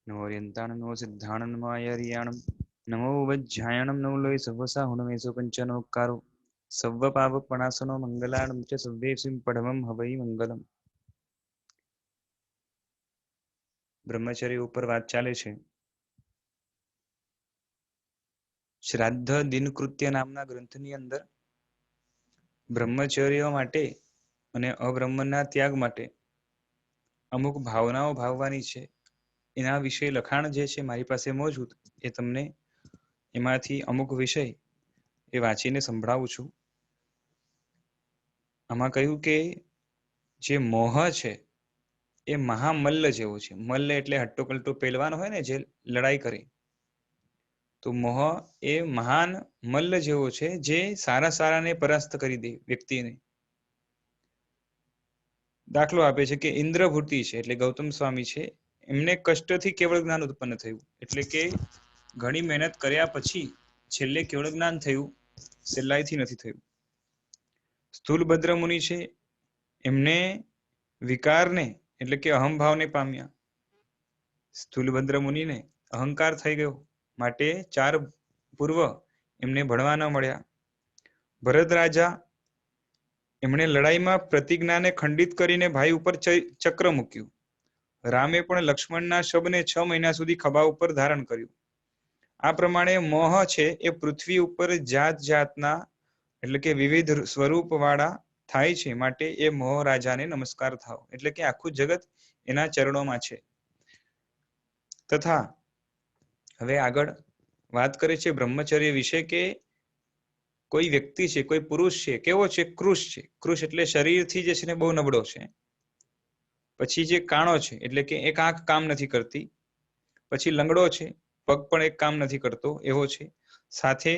नमो ओरियंताणं नमो सिद्धाणं नमो आयर्याणं नमो वज्झायणं नमो लोय सवसा हुणमेसो पंचनोक्कारो सव्वपावपणासनो मंगलाणं च सव्येसिं पडवं हवै मंगलम। બ્રહ્મચર્ય ઉપર વાત ચાલે છે। શ્રાદ્ધ દિનકૃત્ય નામના ગ્રંથની અંદર બ્રહ્મચર્ય માટે અને અબ્રહ્મના ત્યાગ માટે અમુક ભાવનાઓ ભાવવાની છે, એના વિશે લખાણ જે છે મારી પાસે મોજૂદ, એ તમને એમાંથી અમુક વિષય એ વાંચીને સંભળાવું છું। આમાં કહ્યું કે જે મોહ છે એ મહામલ્લ જેવો છે। મલ્લ એટલે હટ્ટો-કલ્ટો પહેલવાન હોય ને, જે લડાઈ કરે, તો મોહ એ મહાન મલ્લ જેવો છે, જે સારા સારાને પરાસ્ત કરી દે વ્યક્તિને। દાખલો આપે છે કે ઇન્દ્રભૂતિ છે એટલે ગૌતમ સ્વામી છે, એમને કષ્ટથી કેવળ જ્ઞાન ઉત્પન્ન થયું, એટલે કે ઘણી મહેનત કર્યા પછી છેલ્લે કેવળ જ્ઞાન થયું, સહેલાઈથી નથી થયું। સ્થૂલભદ્ર મુનિ છે, એમને વિકારને એટલે કે અહંભાવને પામ્યા। સ્થૂલભદ્ર મુનિને અહંકાર થઈ ગયો, માટે 4 પૂર્વ એમને ભણવા ન મળ્યા। ભરત રાજા, એમણે લડાઈમાં પ્રતિજ્ઞાને ખંડિત કરીને ભાઈ ઉપર ચક્ર મૂક્યું। રામે પણ લક્ષ્મણના શબને 6 મહિના સુધી ખભા ઉપર ધારણ કર્યું। આ પ્રમાણે મોહ છે એ પૃથ્વી ઉપર જાત જાતના એટલે કે વિવિધ સ્વરૂપ વાળા થાય છે, માટે એ મોહ રાજાને નમસ્કાર થાવ, એટલે કે આખું જગત એના ચરણોમાં છે। તથા હવે આગળ વાત કરે છે બ્રહ્મચર્ય વિશે કે કોઈ વ્યક્તિ છે, કોઈ પુરુષ છે, કેવો છે? કૃશ છે। કૃશ એટલે શરીરથી જે છે ને બહુ નબળો છે। પછી જે કાણો છે એટલે કે એક આંખ કામ નથી કરતી। પછી લંગડો છે, પગ પણ એક કામ નથી કરતો એવો છે। સાથે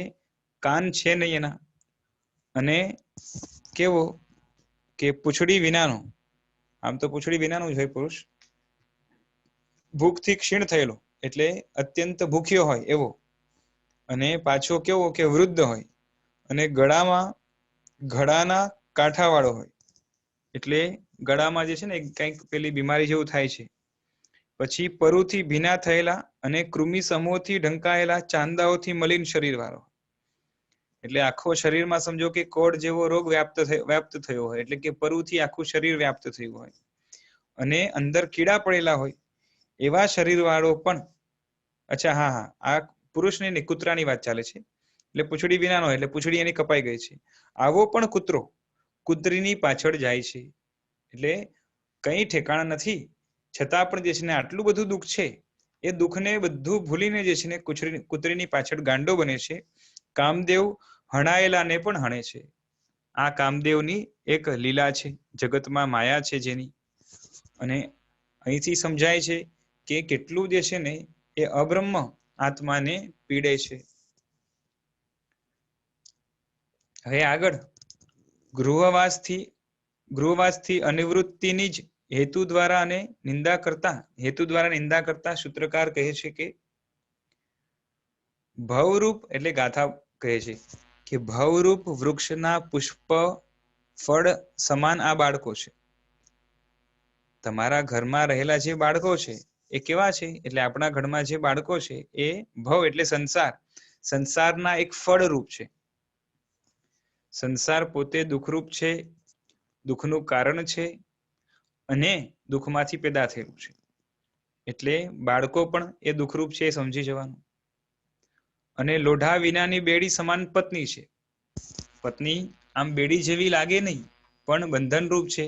કાન છે નહીં એના, અને કેવો કે પૂંછડી વિનાનો, આમ તો પૂંછડી વિનાનો જ હોય પુરુષ। ભૂખથી ક્ષીણ થયેલો એટલે અત્યંત ભૂખ્યો હોય એવો, અને પાછો કેવો કે વૃદ્ધ હોય, અને ગળામાં ઘડાના કાંઠાવાળો હોય, એટલે ગળામાં જે છે ને કંઈક પેલી બીમારી જેવું થાય છે। પછી પરુથી ભીના થયેલા અને કૃમિ સમૂહથી ઢંકાયેલા ચાંદાઓથી મલિન શરીર વાળો, એટલે આખો શરીરમાં સમજો કે કોડ જેવો રોગ વ્યાપ્ત થયો હોય, એટલે કે પરુથી આખું શરીર વ્યાપ્ત થયું હોય, અને અંદર કીડા પડેલા હોય એવા શરીર વાળો પણ, અચ્છા હા હા, આ પુરુષને નહીં, કૂતરાની વાત ચાલે છે, એટલે પૂંછડી વિનાનો એટલે પૂંછડી એની કપાઈ ગઈ છે, આવો પણ કૂતરો કૂતરીની પાછળ જાય છે। એટલે કંઈ ઠેકાણા નથી, છતાં પણ જે છે ને આટલું બધું દુઃખ છે, એ દુઃખને બધું ભૂલીને જે છે ને કૂતરીની પાછળ ગાંડો બને છે। કામદેવ હણાયેલાને પણ હણે છે। આ કામદેવની એક લીલા છે, જગતમાં માયા છે જેની, અને અહીંથી સમજાય છે કે કેટલું જે છે ને એ અબ્રહ્મ આત્માને પીડે છે। હવે આગળ ગૃહવાસથી અનિવૃત્તિની જ હેતુ દ્વારા નિંદા કરતા સૂત્રકાર કહે છે કે ભવરૂપ એટલે ગાથા કહે છે કે ભવરૂપ વૃક્ષના પુષ્પ ફળ સમાન આ બાળકો છે। તમારા ઘરમાં રહેલા જે બાળકો છે એ કેવા છે? એટલે આપણા ઘરમાં જે બાળકો છે એ ભવ એટલે સંસારના એક ફળ રૂપ છે। સંસાર પોતે દુઃખરૂપ છે, દુઃખનું કારણ છે, અને દુઃખમાંથી પેદા થયેલું છે, એટલે બાળકો પણ એ દુઃખરૂપ છે, એ સમજી જવાનું। અને લોઢા વિનાની બેડી સમાન પત્ની છે। પત્ની આમ બેડી જેવી લાગે નહીં, પણ બંધનરૂપ છે,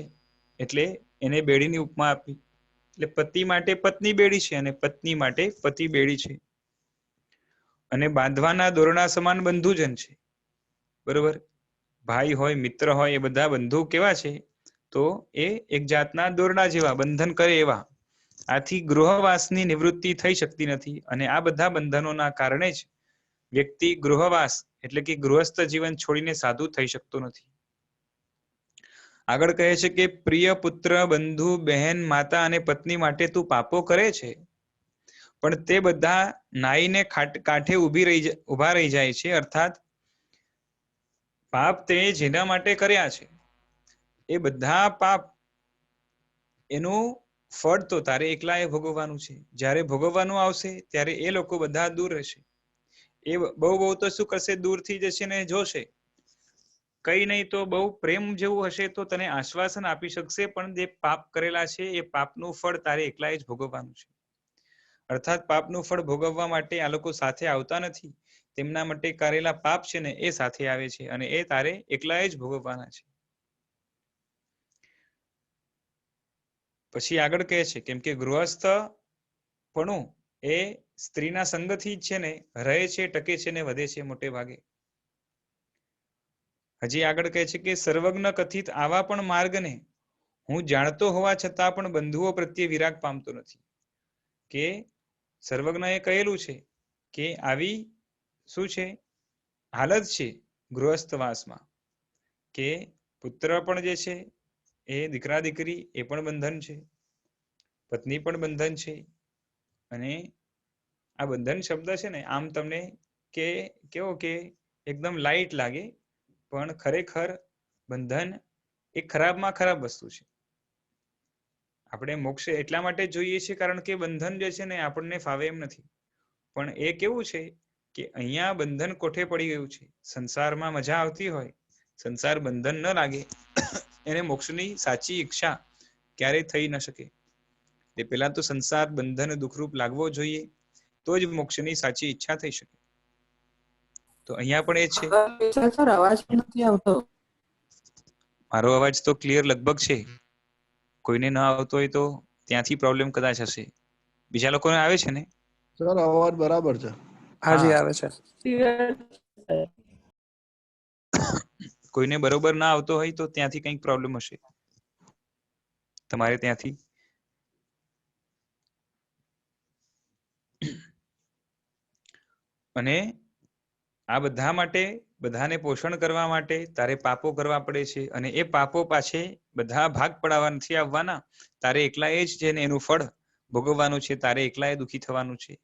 એટલે એને બેડીની ઉપમા આપી। એટલે પતિ માટે પત્ની બેડી છે, અને પત્ની માટે પતિ બેડી છે। અને બાંધવાના દોરડા સમાન બંધુજન છે, બરોબર? ભાઈ હોય, મિત્ર હોય, એ બધા બંધુ કેવા છે? તો એ એક જાતના દોરડા જેવા, બંધન કરે એવા। આથી ગૃહવાસની નિવૃત્તિ થઈ શકતી નથી, અને આ બધા બંધનોના કારણે જ વ્યક્તિ ગૃહવાસ એટલે કે ગૃહસ્થ જીવન છોડીને સાધુ થઈ શકતો નથી। આગળ કહે છે કે પ્રિય પુત્ર, બંધુ, બહેન, માતા અને પત્ની માટે તું પાપો કરે છે, પણ તે બધા નાઈને કાંઠે ઉભા રહી જાય છે। અર્થાત પાપ તે જેના માટે કર્યા છે એ બધા પાપ એનું ફળ તો તારે એકલાએ ભોગવવાનું છે. જ્યારે ભોગવવાનું આવશે ત્યારે એ લોકો બધા દૂર રહેશે. એ બહુ તો શું કરશે, દૂરથી જશે ને જોશે. કઈ નહીં તો બહુ પ્રેમ જેવું હશે તો તને આશ્વાસન આપી શકશે, પણ જે પાપ કરેલા છે એ પાપનું ફળ તારે એકલાએ જ ભોગવવાનું છે. અર્થાત પાપનું ફળ ભોગવવા માટે આ લોકો સાથે આવતા નથી. તેમના માટે કરેલા પાપ છે ને એ સાથે આવે છે અને એ તારે એકલાએ જ ભોગવવાના છે. પછી આગળ કહે છે કેમ કે ગૃહસ્થ પણ એ સ્ત્રીના સંગથી જ છે ને રહે છે, ટકે છે ને વધે છે મોટે ભાગે. હજી આગળ કહે છે કે સર્વજ્ઞ કથિત આવા પણ માર્ગને હું જાણતો હોવા છતાં પણ બંધુઓ પ્રત્યે વિરાગ પામતો નથી. કે સર્વજ્ઞએ કહેલું છે કે આવી શું છે હાલત છે ગૃહસ્થવાસમાં, કે પુત્ર પણ જે છે એ દીકરા દીકરી એ પણ બંધન છે, પત્ની પણ બંધન છે. અને આ બંધન શબ્દ છે ને આમ તમને કે કેવો કે એકદમ લાઈટ લાગે, પણ ખરેખર બંધન એ ખરાબમાં ખરાબ વસ્તુ છે. આપણે મોક્ષ એટલા માટે જોઈએ છીએ કારણ કે બંધન જે છે ને આપણને ફાવે એમ નથી. પણ એ કેવું છે કે અહીંયા બંધન કોઠે પડી ગયું છે. સંસારમાં મજા આવતી હોય, સંસાર બંધન ન લાગે, એને મોક્ષની સાચી ઈચ્છા ક્યારેય થઈ ન શકે. એ પેલા તો સંસાર બંધન દુઃખરૂપ લાગવો જોઈએ, તો જ મોક્ષની સાચી ઈચ્છા થઈ શકે. તો અહીંયા પણ એ છે. સર અવાજ નથી આવતો. મારો અવાજ તો ક્લિયર લગભગ છે. કોઈને ન આવતો હોય તો ત્યાંથી પ્રોબ્લેમ કદાચ હશે. બીજા લોકોને આવે છે ને? સર અવાજ બરાબર છે. હાજી આવે છે. કોઈને બરોબર ના આવતો હોય તો ત્યાંથી કંઈક પ્રોબ્લેમ હશે તમારે ત્યાંથી. અને આ બધા માટે, બધાને પોષણ કરવા માટે તારે પાપો કરવા પડે છે. અને એ પાપો પાછે બધા ભાગ પડાવવા નથી આવવાના. તારે એકલાએ જ છે ને એનું ફળ ભોગવવાનું છે, તારે એકલાએ દુઃખી થવાનું છે.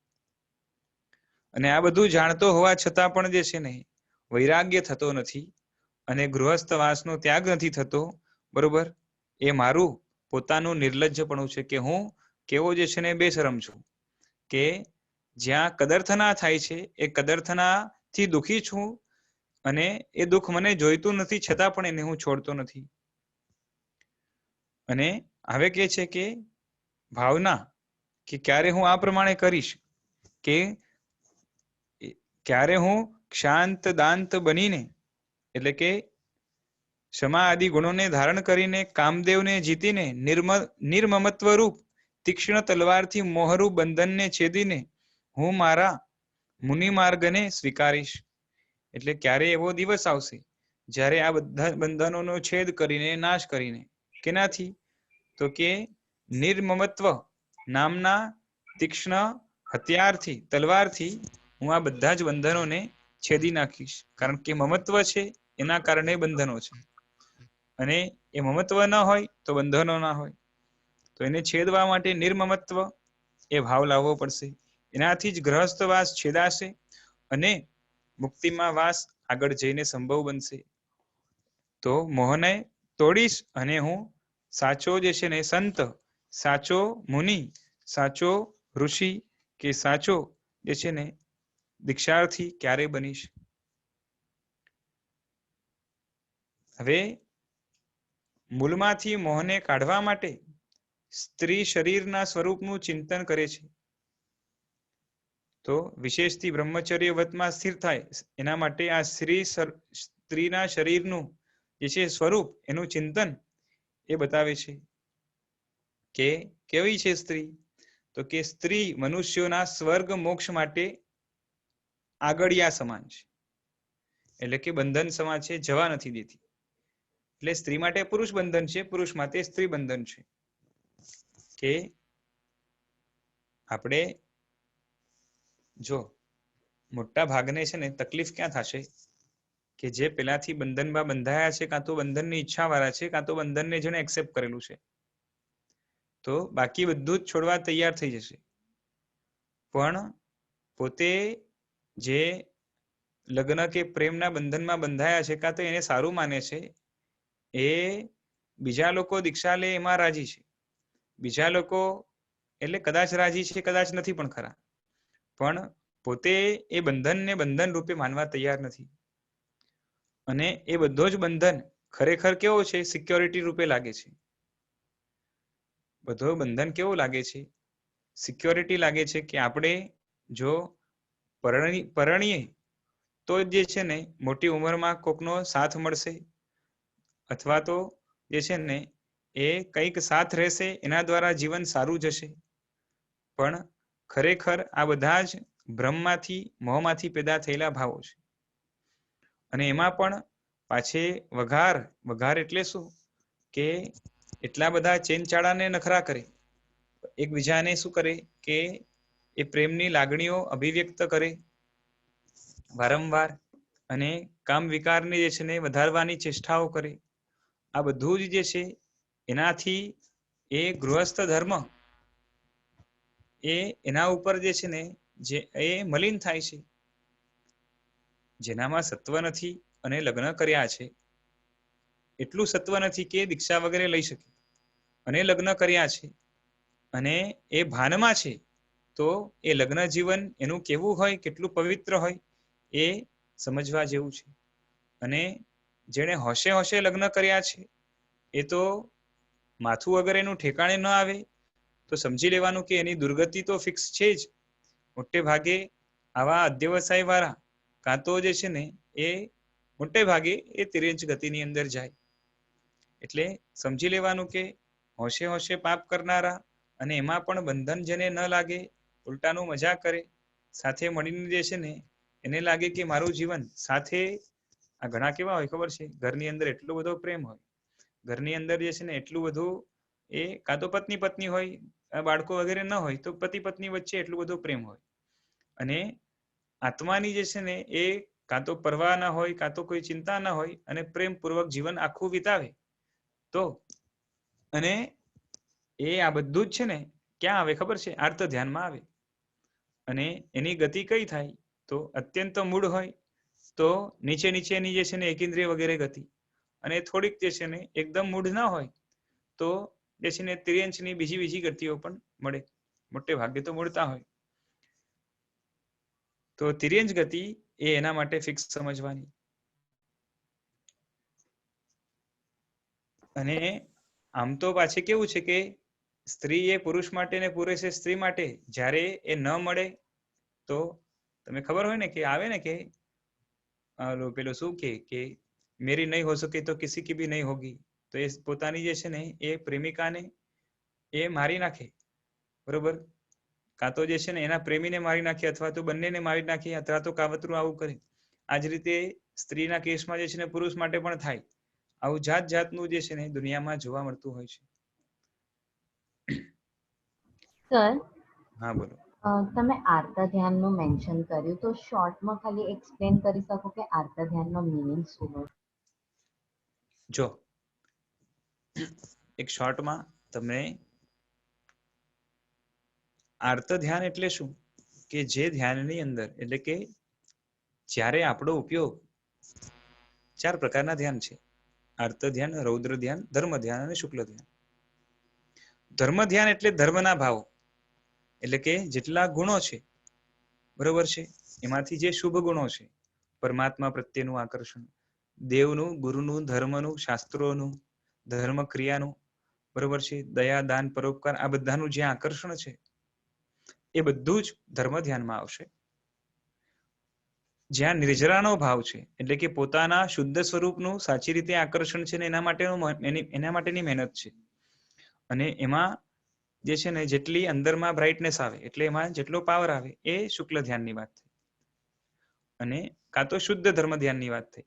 અને આ બધું જાણતો હોવા છતાં પણ જે છે ને વૈરાગ્ય થતો નથી અને ગૃહસ્થવાસનો ત્યાગ નથી થતો. બરોબર, એ મારું પોતાનું નિર્લજ્જપણું છે કે હું કેવો જે છે ને બેશરમ છું. કે જ્યાં કદરથના થાય છે એ કદરથના થી દુઃખી છું, અને એ દુઃખ મને જોઈતું નથી છતાં પણ એને હું છોડતો નથી. અને હવે કે છે કે ભાવના કે ક્યારે હું આ પ્રમાણે કરીશ કે ક્યારે હું ક્ષાંત દાંત બનીને, એટલે કે ક્ષમા આદિ ગુણોને ધારણ કરીને કામદેવને જીતીને નિર્મમત્વ રૂપ તીક્ષ્ણ તલવારથી મોહરૂપ બંધનને છેદીને હું મારા મુનિ માર્ગને સ્વીકારીશ. એટલે ક્યારે એવો દિવસ આવશે જ્યારે આ બધા બંધનોનો છેદ કરીને, નાશ કરીને, કેનાથી તો કે નિર્મમત્વ નામના તીક્ષ્ણ હથિયારથી, તલવારથી હું આ બધા જ બંધનોને છેદી નાખીશ. કારણ કે મમત્વ છે એના કારણે બંધનો છે, અને એ મમત્વ ન હોય તો બંધનો ના હોય. તો એને છેદવા માટે નિર્મમત્વ એ ભાવ લાવવો પડશે. એનાથી જ ગ્રહસ્થવાસ છેદાશે અને મુક્તિમાં વાસ આગળ જઈને સંભવ બનશે. તો મોહને તોડીશ અને હું સાચો જે છે ને સંત, સાચો મુનિ, સાચો ઋષિ કે સાચો જે છે ને દીક્ષાર્થી ક્યારે બનીશ. હવે મૂળમાંથી મોહને કાઢવા માટે સ્ત્રી શરીરના સ્વરૂપનું ચિંતન કરે છે. તો વિશેષથી બ્રહ્મચર્ય વ્રતમાં સ્થિર થાય એના માટે આ સ્ત્રીના શરીરનું જે છે સ્વરૂપ, એનું ચિંતન એ બતાવે છે. કે કેવી છે સ્ત્રી? તો કે સ્ત્રી મનુષ્યોના સ્વર્ગ મોક્ષ માટે આગળિયા સમાન છે. એટલે કે બંધન સમાન છે, જવા નથી દેતી. એટલે સ્ત્રી માટે પુરુષ બંધન છે, પુરુષ માટે સ્ત્રી બંધન છે. કે આપણે જો મોટા ભાગને છે ને તકલીફ ક્યાં થશે કે જે પેલાથી બંધનમાં બંધાયા છે, કાં તો બંધનની ઈચ્છા વાળા છે, કાં તો બંધનને જેને એક્સેપ્ટ કરેલું છે, તો બાકી બધું જ છોડવા તૈયાર થઈ જશે. પણ પોતે જે લગ્ન કે પ્રેમના બંધનમાં બંધાયા છે, કાં તો એને સારું માને છે, એ બીજા લોકો દીક્ષા લે એમાં રાજી છે. બીજા લોકો એટલે કદાચ રાજી છે, કદાચ નથી પણ ખરા, પણ પોતે એ બંધનને બંધન રૂપે માનવા તૈયાર નથી. અને એ બધો જ બંધન ખરેખર કેવો છે? સિક્યોરિટી રૂપે લાગે છે. બધો બંધન કેવો લાગે છે? સિક્યોરિટી લાગે છે કે આપણે જો પરણીએ તો જે છે ને મોટી ઉંમરમાં કોકનો સાથ મળશે, અથવા તો જે છે ને એ કંઈક સાથ રહેશે, એના દ્વારા જીવન સારું જશે. પણ ખરેખર આ બધા જ ભ્રમમાંથી, મોહમાંથી પેદા થયેલા ભાવો છે. અને એમાં પણ પાછે વઘાર એટલે શું? કે એટલા બધા ચેનચાળાને નખરા કરે, એકબીજાને શું કરે કે એ પ્રેમની લાગણીઓ અભિવ્યક્ત કરે વારંવાર, અને કામ વિકારને જે છે ને વધારવાની ચેષ્ટાઓ કરે. આ બધું જ જે છે એનાથી એ ગૃહસ્થ ધર્મ એના ઉપર જે છે ને જે એ મલિન થાય છે. જેનામાં સત્વ નથી અને લગ્ન કર્યા છે, એટલું સત્વ નથી કે દીક્ષા વગેરે લઈ શકે, અને લગ્ન કર્યા છે અને એ ભાનમાં છે, તો એ લગ્ન જીવન એનું કેવું હોય, કેટલું પવિત્ર હોય એ સમજવા જેવું છે. અને જેણે હોશે હોશે લગ્ન કર્યા છે એ તો માથું વગર એનું ઠેકાણે ન આવે તો સમજી લેવાનું કે એની દુર્ગતિ તો ફિક્સ છે જ. મોટે ભાગે આવા અધ્યવસાય વાળા કાં તો જે છે ને એ મોટે ભાગે એ તિર્યંચ ગતિની અંદર જાય. એટલે સમજી લેવાનું કે હોશે હોશે પાપ કરનારા, અને એમાં પણ બંધન જેને ન લાગે, ઉલટાનું મજા કરે, સાથે મળીને જે છે ને એને લાગે કે મારું જીવન સાથે. આ ઘણા કેવા હોય ખબર છે? ઘરની અંદર એટલો બધો પ્રેમ હોય, ઘરની અંદર જે છે ને એટલું બધું એ કાં તો પત્ની પત્ની હોય, બાળકો વગેરે ન હોય તો પતિ પત્ની વચ્ચે એટલું બધો પ્રેમ હોય, અને આત્માની જે છે ને એ કાં તો પરવા ના હોય, કાં તો કોઈ ચિંતા ના હોય, અને પ્રેમપૂર્વક જીવન આખું વિતાવે. તો અને એ આ બધું જ છે ને ક્યાં આવે ખબર છે? આર્ત ધ્યાનમાં આવે. અને એની ગતિ કઈ થાય? તો અત્યંત મૂળ હોય તો નીચે નીચેની જે છે ને એકેન્દ્રિય વગેરે ગતિ, અને થોડીક જે છે ને એકદમ મૂળ ના હોય તો જે છે ને તિર્યંચની બીજી ગતિઓ પણ મળે. મોટે ભાગે તો મળતા હોય. તો તિર્યંચ ગતિ એ એના માટે ફિક્સ સમજવાની. અને આમ તો પાછી કેવું છે કે સ્ત્રી એ પુરુષ માટે ને પુરુષ એ સ્ત્રી માટે જ્યારે એ ન મળે તો તમે ખબર હોય ને કે આવે ને કે પેલો શું કે મેરી નહીં હો સકે તો કિસી કી ભી નહીં હોગી. તો એ પોતાની જે છે ને એ પ્રેમિકાને એ મારી નાખે, બરોબર? કાં તો જે છે ને એના પ્રેમીને મારી નાખે, અથવા તો બંનેને મારી નાખે, અથવા તો કાવતરું આવું કરે. આ જ રીતે સ્ત્રીના કેસમાં જે છે ને પુરુષ માટે પણ થાય. આવું જાત જાતનું જે છે ને દુનિયામાં જોવા મળતું હોય છે. સર, હા બોલો. તમે આર્ત ધ્યાનનું મેન્શન કર્યું, તો શોર્ટમાં ખાલી એક્સપ્લેન કરી શકો કે આર્ત ધ્યાનનો મીનિંગ શું હોય? જો એક શોર્ટમાં તમને આર્ત ધ્યાન એટલે શું કે જે ધ્યાનની અંદર, એટલે કે જ્યારે આપણો ઉપયોગ 4 પ્રકારના ધ્યાન છે: આર્ત ધ્યાન, રૌદ્ર ધ્યાન, ધર્મ ધ્યાન અને શુક્લ ધ્યાન. ધર્મ ધ્યાન એટલે ધર્મના ભાવો, એટલે કે જેટલા ગુણો છે, બરોબર છે, એમાંથી જે શુભ ગુણો છે, પરમાત્મા પ્રત્યેનું આકર્ષણ, દેવનું, ગુરુનું, ધર્મનું, શાસ્ત્રોનું, ધર્મ ક્રિયાનું, બરોબર છે, દયા, દાન, પરોપકાર, આ બધાનું જે આકર્ષણ છે એ બધું જ ધર્મ ધ્યાનમાં આવશે. જ્યાં નિર્જરાનો ભાવ છે, એટલે કે પોતાના શુદ્ધ સ્વરૂપનું સાચી રીતે આકર્ષણ છે ને એના માટેની મહેનત છે. અને એમાં જે છે ને જેટલી અંદરમાં બ્રાઇટનેસ આવે, એટલે એમાં જેટલો પાવર આવે, એ શુક્લ ધ્યાનની વાત થઈ. અને કાં તો શુદ્ધ ધર્મ ધ્યાનની વાત થઈ.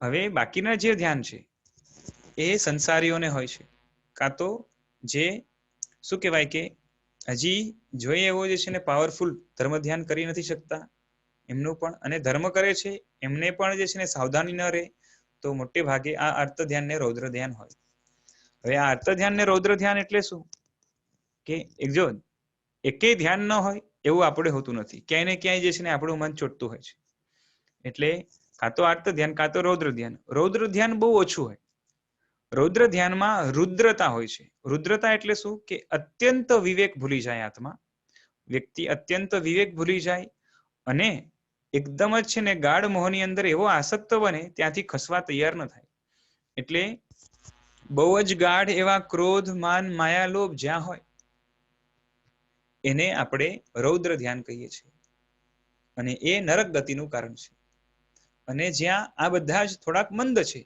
હવે બાકીના જે ધ્યાન છે એ સંસારીઓને હોય છે, કાં તો જે શું કહેવાય કે હજી જોઈએ એવો જે છે ને પાવરફુલ ધર્મ ધ્યાન કરી નથી શકતા એમનું પણ, અને ધર્મ કરે છે એમને પણ જે છે ને સાવધાની ન રહે તો મોટે ભાગે આ આર્ત ધ્યાન ને રૌદ્ર ધ્યાન હોય. હવે આ આર્ત ધ્યાન ને રૌદ્ર ધ્યાન એટલે શું કે જો એકેય ધ્યાન ન હોય એવું આપણે હોતું નથી. ક્યાંય ને ક્યાંય જે છે ને આપણું મન ચોટતું હોય છે. એટલે કાં તો આર્ત ધ્યાન, કાં તો રૌદ્ર ધ્યાન. રૌદ્ર ધ્યાન બહુ ઓછું હોય, રૌદ્ર ધ્યાનમાં રુદ્રતા હોય છે. રુદ્રતા એટલે શું? કે અત્યંત વિવેક ભૂલી જાય આત્મા. વ્યક્તિ અત્યંત વિવેક ભૂલી જાય અને એકદમ જ છે ને ગાઢ મોહની અંદર એવો આસક્ત બને ત્યાંથી ખસવા તૈયાર ન થાય. એટલે બહુ જ ગાઢ એવા ક્રોધ, માન, માયા, લોભ જ્યાં હોય એને આપણે રૌદ્ર ધ્યાન કહીએ છીએ અને એ નરક ગતિનું કારણ છે. અને જ્યાં આ બધા જ થોડાક મંદ છે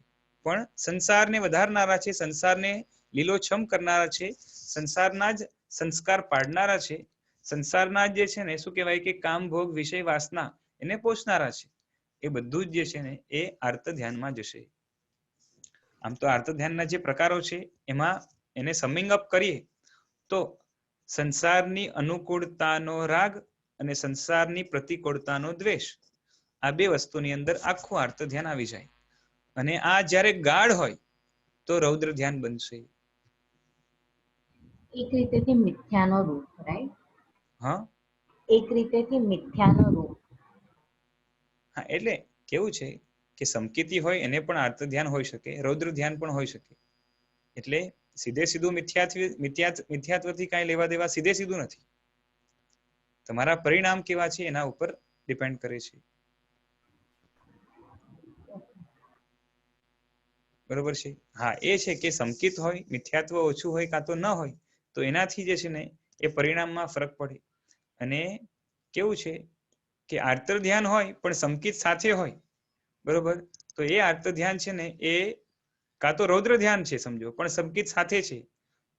પણ સંસારને વધારનારા છે, સંસારને લીલોછમ કરનારા છે, સંસારના જ સંસ્કાર પાડનારા છે, સંસારના જે છે ને શું કહેવાય કે કામ, ભોગ, વિષય, વાસના એને પોષનારા છે, એ બધું જ જે છે ને એ આર્ત ધ્યાનમાં જશે. આમ તો આર્ત ધ્યાનના જે પ્રકારો છે એમાં એને સમિંગ અપ કરીએ તો સંસારની અનુકૂળતાનો રાગ અને સંસારની પ્રતિકૂળતાનો દ્વેષ, આ બે વસ્તુની અંદર આખું આર્ત ધ્યાન આવી જાય. અને આ જ્યારે ગાઢ હોય તો રૌદ્ર ધ્યાન બનશે. એક રીતેથી મિથ્યાનો રૂપ, રાઈટ? હા એક રીતેથી મિથ્યાનો રૂપ. હા, એટલે કેવું છે કે સમકીતી હોય એને પણ આર્ત ધ્યાન હોઈ શકે, રૌદ્ર ધ્યાન પણ હોઈ શકે. એટલે સીધે સીધું મિથ્યાત્વથી કાંઈ લેવા દેવા સીધે સીધું નથી. તમારા પરિણામ કેવા છે એના ઉપર ડિપેન્ડ કરે છે. બરોબર છે? હા, એ છે કે સમકિત હોય, મિથ્યાત્વ ઓછું હોય કાં તો ન હોય તો એનાથી જે છે ને એ પરિણામમાં ફરક પડે. અને કેવું છે કે આર્ત ધ્યાન હોય પણ સમકિત સાથે હોય, બરોબર, તો એ આર્ત ધ્યાન છે ને એ કાં તો રૌદ્ર ધ્યાન છે સમજો પણ સમકિત સાથે છે,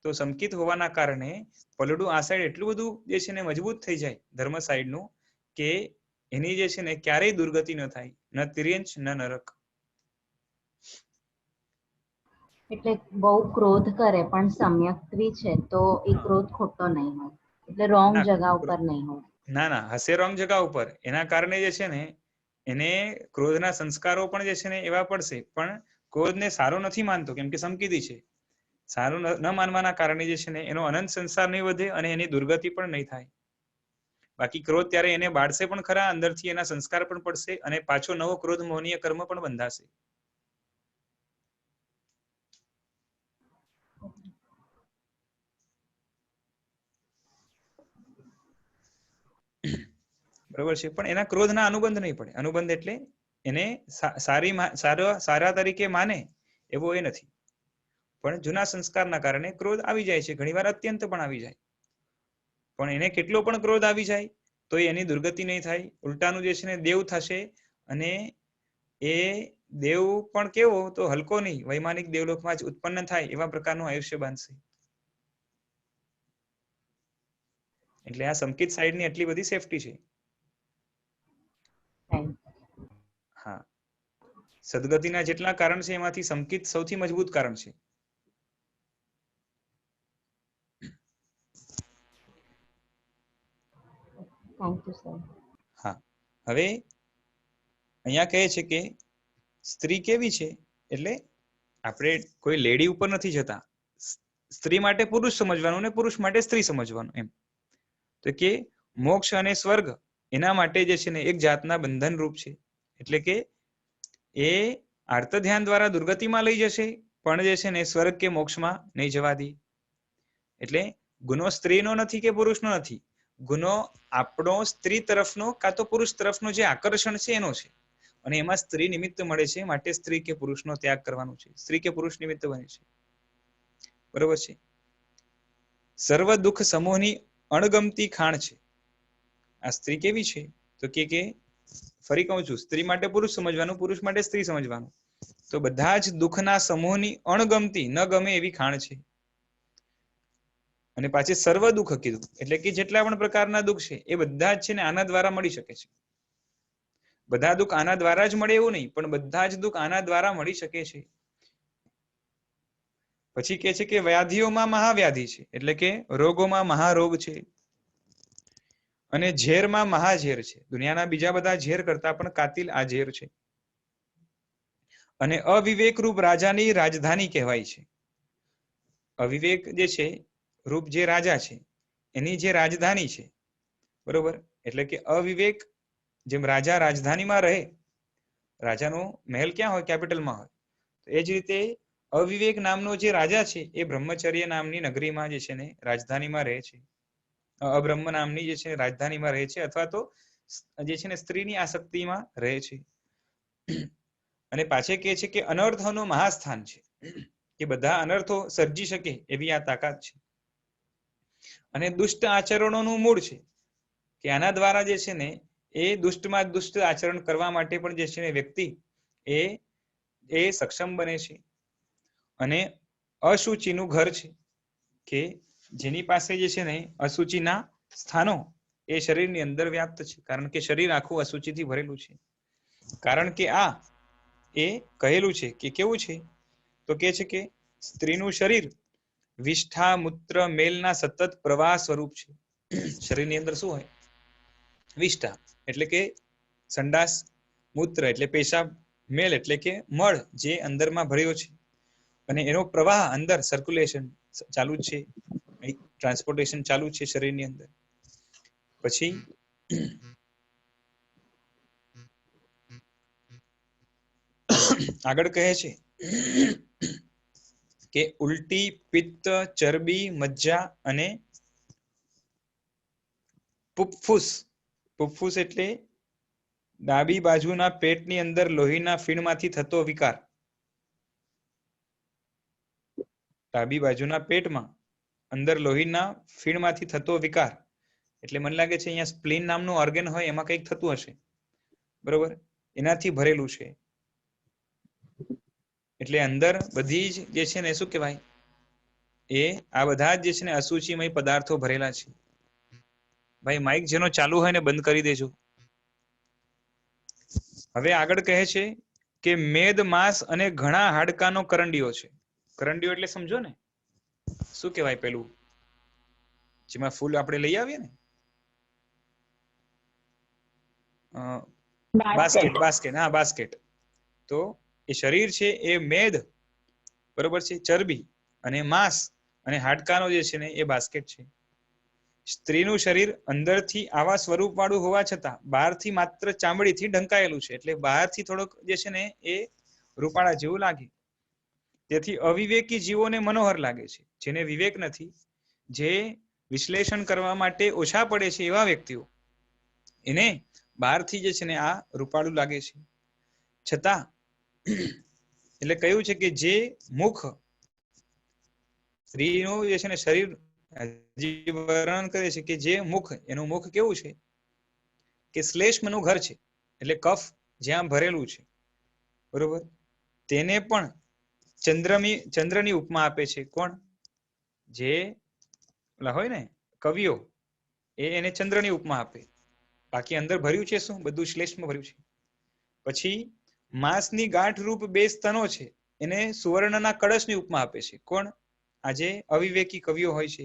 તો સમકિત હોવાના કારણે પલડું આ સાઈડ એટલું બધું જે છે ને મજબૂત થઈ જાય ધર્મ સાઈડનું કે એની જે છે ને ક્યારેય દુર્ગતિ ન થાય, ન તિર્યંચ ન નરક. એટલે બહુ ક્રોધ કરે પણ સમ્યક્ત્વી છે તો એ ક્રોધ ખોટો નહીં હોય, એટલે રોંગ ના જગા ઉપર નહીં હોય. ના, હશે રોંગ જગા ઉપર, એના કારણે જે છે ને એને ક્રોધના સંસ્કારો પણ જે છે ને એવા પડશે, પણ ક્રોધને સારો નથી માનતો કેમ કે સમકીતી છે. સારું ન માનવાના કારણે જે છે ને એનો અનંત સંસાર નહીં વધે અને એની દુર્ગતિ પણ નહીં થાય. બાકી ક્રોધ ત્યારે એને બાળશે પણ ખરા, અંદરથી એના સંસ્કાર પણ પડશે અને પાછો નવો ક્રોધ મોહનીય કર્મ પણ બંધાશે. બરોબર છે? પણ એના ક્રોધના અનુબંધ નહીં પડે. અનુબંધ એટલે એને સારા તરીકે માને એવો એ નથી, પણ જૂના સંસ્કારના કારણે ક્રોધ આવી જાય છે, ઘણીવાર અત્યંત પણ આવી જાય. પણ એને કેટલો પણ ક્રોધ આવી જાય તો એની દુર્ગતિ નહીં થાય, ઉલટાનું જે છે ને દેવ થશે. અને એ દેવ પણ કેવો તો હલકો નહીં, વૈમાનિક દેવલોકમાં જ ઉત્પન્ન થાય એવા પ્રકારનું આયુષ્ય બાંધશે. એટલે આ સંકિત સાઈડની એટલી બધી સેફટી છે. હા, સદગતિના જેટલા કારણ છે એમાંથી સંકિત સૌથી મજબૂત કારણ છે. Thank you sir. હા, હવે અહીંયા કહે છે કે સ્ત્રી કેવી છે, એટલે આપણે કોઈ લેડી ઉપર નથી જતા, સ્ત્રી માટે પુરુષ સમજવાનું ને પુરુષ માટે સ્ત્રી સમજવાનું એમ. તો કે મોક્ષ અને સ્વર્ગ એના માટે જે છે ને એક જાતના બંધન રૂપ છે. એટલે કે એ આર્ત ધ્યાન દ્વારા દુર્ગતિમાં લઈ જશે પણ જે છે ને સ્વર્ગ કે મોક્ષમાં નહીં જવા દે. એટલે ગુનો સ્ત્રીનો નથી કે પુરુષનો નથી, ગુનો આપણો સ્ત્રી તરફનો કાં તો પુરુષ તરફનો જે આકર્ષણ છે એનો છે. અને એમાં સ્ત્રી નિમિત્ત મળે છે, માટે સ્ત્રી કે પુરુષનો ત્યાગ કરવાનો છે, સ્ત્રી કે પુરુષ નિમિત્ત બને છે. બરોબર છે? સર્વ દુઃખ સમૂહની અણગમતી ખાણ છે. આ સ્ત્રી કેવી છે તો કે ફરી કહું છું, સ્ત્રી માટે પુરુષ સમજવાનું, પુરુષ માટે સ્ત્રી સમજવાનું. તો બધા જ દુઃખના સમૂહની અણગમતી, ન ગમે એવી ખાણ છે. અને પાછી સર્વ દુઃખ કીધું એટલે કે જેટલા પણ પ્રકારના દુઃખ છે એ બધા જ છે ને આના દ્વારા મળી શકે છે. બધા દુઃખ આના દ્વારા જ મળે એવું નહીં, પણ બધા જ દુઃખ આના દ્વારા મળી શકે છે. પછી કે છે કે વ્યાધિઓમાં મહાવ્યાધિ છે, એટલે કે રોગોમાં મહારોગ છે. અને ઝેરમાં મહાઝેર છે. દુનિયાના બીજા બધા ઝેર કરતા પણ કાતિલ આ ઝેર છે. અને અવિવેક રૂપ રાજાની રાજધાની કહેવાય છે. અવિવેક જે છે રૂપ જે રાજા છે એની જે રાજધાની છે, બરોબર, એટલે કે અવિવેક જેમ રાજા રાજધાનીમાં રહે, રાજાનો મહેલ ક્યાં હોય? કેપિટલમાં હોય. તો એ જ રીતે અવિવેક નામનો જે રાજા છે એ બ્રહ્મચર્ય નામની નગરીમાં જે છે ને રાજધાનીમાં રહે છે, અબ્રહ્મ નામની જે છે રાજધાનીમાં રહે છે, અથવા તો જે છે ને સ્ત્રીની આસક્તિમાં રહે છે. અને પાછે કહે છે કે અનર્થોનું મહાસ્થાન છે, કે બધા અનર્થો સર્જી શકે એવી આ તાકાત છે. અને દુષ્ટ આચરણોનું મૂળ છે, કે આના દ્વારા જે છે ને એ દુષ્ટમાં દુષ્ટ આચરણ કરવા માટે પણ જે છે ને વ્યક્તિ એ સક્ષમ બને છે. અને અશુચિનું ઘર છે, કે જેની પાસે જે છે ને અશુચિના સ્થાનો એ શરીરની અંદર વ્યાપ્ત છે, કારણ કે શરીર આખું અશુચિથી ભરેલું છે. કારણ કે આ એ કહેલું છે કે કેવું છે, તો કે છે કે સ્ત્રીનું શરીર વિષ્ઠા મૂત્ર મેલના સતત પ્રવાહ સ્વરૂપ છે. શરીરની અંદર શું હોય? વિષ્ઠા એટલે કે સંડાસ, મૂત્ર એટલે પેશાબ, મેલ એટલે કે મળ જે અંદરમાં ભર્યો છે, અને એનો પ્રવાહ અંદર સર્ક્યુલેશન ચાલુ છે, ટ્રાન્સપોર્ટેશન ચાલુ છે શરીરની અંદર. પછી આગળ કહે છે કે ઉલટી, પિત્ત, ચરબી, મજ્જા અને પુપ્ફુસ. પુપ્ફુસ એટલે ડાબી બાજુના પેટની અંદર લોહીના ફીણમાંથી થતો વિકાર. ડાબી બાજુના પેટમાં અંદર લોહીના ફીણમાંથી થતો વિકાર એટલે મને લાગે છે અહીંયા સ્પ્લીન નામનું ઓર્ગન હોય, એમાં કંઈક થતું હશે, બરોબર, એનાથી ભરેલું છે. એટલે અંદર બધી જ જે છે ને શું કહેવાય, એ આ બધા જ જે છે ને અશુચિમય પદાર્થો ભરેલા છે. ભાઈ માઇક જેનો ચાલુ હોય ને બંધ કરી દેજો. હવે આગળ કહે છે કે મેદ, માંસ અને ઘણા હાડકાનો કરંડિયો છે. કરંડિયો એટલે સમજો ને, શું કહેવાય પેલું જેમાં ફૂલ આપણે લઈ આવીએ ને, બાસ્કેટ. બાસ્કેટ, હા બાસ્કેટ. તો એ શરીર છે એ મેદ, બરોબર છે, ચરબી અને માંસ અને હાડકાનો જે છે ને એ બાસ્કેટ છે. સ્ત્રીનું શરીર અંદરથી આવા સ્વરૂપ વાળું હોવા છતાં બહારથી માત્ર ચામડીથી ઢંકાયેલું છે, એટલે બહારથી થોડોક જે છે ને એ રૂપાળા જેવું લાગે. તેથી અવિવેકી જીવોને મનોહર લાગે છે. જેને વિવેક નથી, જે વિશ્લેષણ કરવા માટે ઓછા પડે છે, એવા વ્યક્તિઓ એને બહારથી જે છે ને આ રૂપાળું લાગે છે. છતાં એટલે કહ્યું છે કે જે મુખ સ્ત્રીનું જે છે ને શરીર હજી વર્ણન કરે છે કે જે મુખ, એનું મુખ કેવું છે કે શ્લેષ્મનું ઘર છે, એટલે કફ જ્યાં ભરેલું છે, બરોબર, તેને પણ ચંદ્રની ઉપમા આપે છે. કોણ? જે ઓલા હોય ને કવિઓ, એને ચંદ્રની ઉપમા આપે. બાકી અંદર ભર્યું છે શું? બધું શ્લેષ્મ ભર્યું છે. પછી માંસની ગાંઠ રૂપ બે સ્તનો છે, એને સુવર્ણના કળશની ઉપમા આપે છે. કોણ? આજે અવિવેકી કવિઓ હોય છે,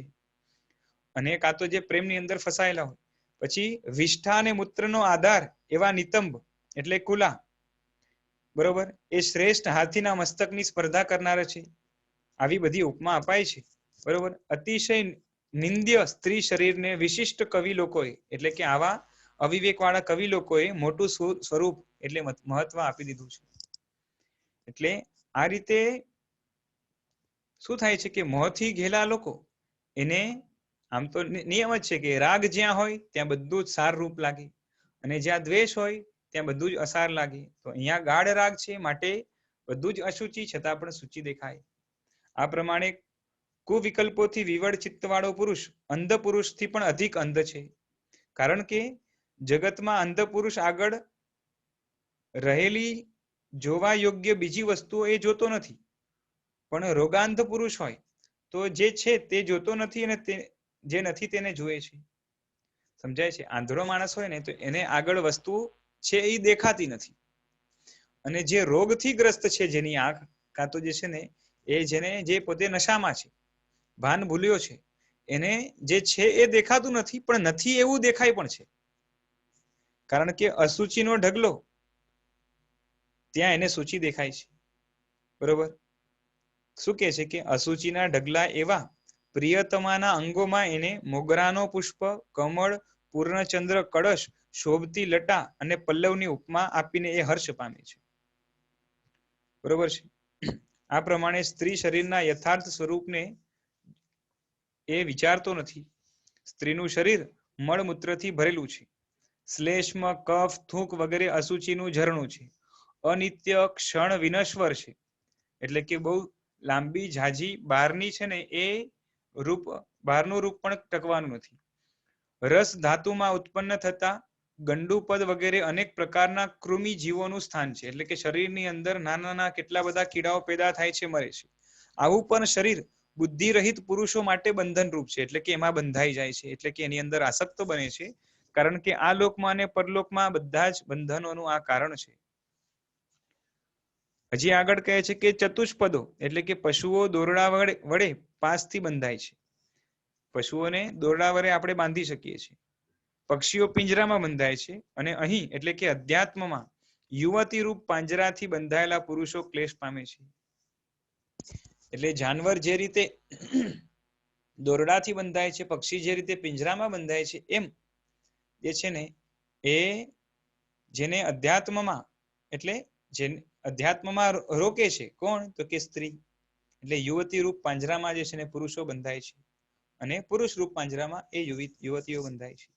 અને કાં તો જે પ્રેમની અંદર ફસાયેલા હોય. પછી વિષ્ઠા અને મૂત્રનો આધાર એવા નિતંબ એટલે કુલા, બરોબર, એ શ્રેષ્ઠ હાથીના મસ્તકની સ્પર્ધા કરનાર છે. આવી બધી ઉપમા અપાય છે, બરોબર. અતિશય નિંદ્ય સ્ત્રી શરીરને વિશિષ્ટ કવિ લોકોએ, એટલે કે આવા અવિવેક વાળા કવિ લોકોએ મોટું સ્વરૂપ એટલે મહત્વ આપી દીધું છે. એટલે આ રીતે શું થાય છે કે મોહથી ઘેલા લોકો એને, આમ તો નિયમ જ છે કે રાગ જ્યાં હોય ત્યાં બધું જ સાર રૂપ લાગે, અને જ્યાં દ્વેષ હોય ત્યાં બધું જ અસાર લાગે. તો અહીંયા ગાઢ રાગ છે, માટે બધું જ અશુચિ છતાં પણ સૂચિ દેખાય. આ પ્રમાણે કુવિકલ્પોથી વિવળ ચિત્તવાળો પુરુષ અંધ પુરુષથી પણ અધિક અંધ છે, કારણ કે જગતમાં અંધ પુરુષ આગળ રહેલી જોવા યોગ્ય બીજી વસ્તુઓ એ જોતો નથી, પણ રોગાંધ પુરુષ હોય તો જે છે તે જોતો નથી, અને જે નથી તેને જુએ છે. સમજાય છે? આંધળો માણસ હોય ને તો એને આગળ વસ્તુ છે એ દેખાતી નથી, અને જે રોગથી ગ્રસ્ત છે, જેની આંખ કાં તો જે છે ને એ જેને જે પોતે નશામાં છે, ભાન ભૂલ્યો છે, એને જે છે એ દેખાતું નથી, પણ નથી એવું દેખાય પણ છે, કારણ કે અસુચિનો ઢગલો ત્યાં એને સૂચિ દેખાય છે, બરોબર. શું કે છે કે અસુચિના ઢગલા એવા પ્રિયતમાના અંગોમાં એને મોગરાનો પુષ્પ, કમળ, પૂર્ણચંદ્ર, કળશ, શોભતી લટા અને પલ્લવની ઉપમા આપીને એ હર્ષ પામે છે, બરોબર છે. આ પ્રમાણે સ્ત્રી શરીરના યથાર્થ સ્વરૂપને એ વિચારતો નથી. સ્ત્રીનું શરીર મળમૂત્રથી ભરેલું છે. શ્લેષ્મ, કફ, થૂંક વગેરે અશુચિનું ઝરણું છે. અનિત્ય, ક્ષણ વિનશ્વર છે. એટલે કે બહુ લાંબી ઝાઝી બહારની છે ને એ રૂપ, બહારનું રૂપ પણ ટકવાનું નથી. રસ ધાતુમાં ઉત્પન્ન થતા ગંડુપદ વગેરે અનેક પ્રકારના કૃમિ જીવોનું સ્થાન છે. એટલે કે શરીરની અંદર નાના નાના કેટલા બધા કીડાઓ પેદા થાય છે, મરે છે. આવું પણ શરીર બુદ્ધિ રહિત પુરુષો માટે બંધન રૂપ છે. એટલે કે એમાં બંધાઈ જાય છે, એટલે કે એની અંદર આસક્ત બને છે. કારણ કે આ લોકમાં અને પરલોકમાં બધા જ બંધનોનું આ કારણ છે. હજી આગળ કહે છે કે ચતુષ્પદો એટલે કે પશુઓ દોરડા વડે પાસથી બંધાય છે. પશુઓને દોરડા વડે આપણે બાંધી શકીએ છીએ. પક્ષીઓ પિંજરામાં બંધાય છે. અને અહીં એટલે કે અધ્યાત્મમાં યુવતી રૂપ પાંજરાથી બંધાયેલા પુરુષો ક્લેશ પામે છે. એટલે જાનવર જે રીતે દોરડાથી બંધાય છે, પક્ષી જે રીતે પિંજરામાં બંધાય છે, એમ જે છે ને એ જેને અધ્યાત્મમાં એટલે જેને અધ્યાત્મમાં રોકે છે, કોણ? તો કે સ્ત્રી. એટલે યુવતી રૂપ પાંજરામાં જે છે ને પુરુષો બંધાય છે, અને પુરુષ રૂપ પાંજરામાં એ યુવતીઓ બંધાય છે.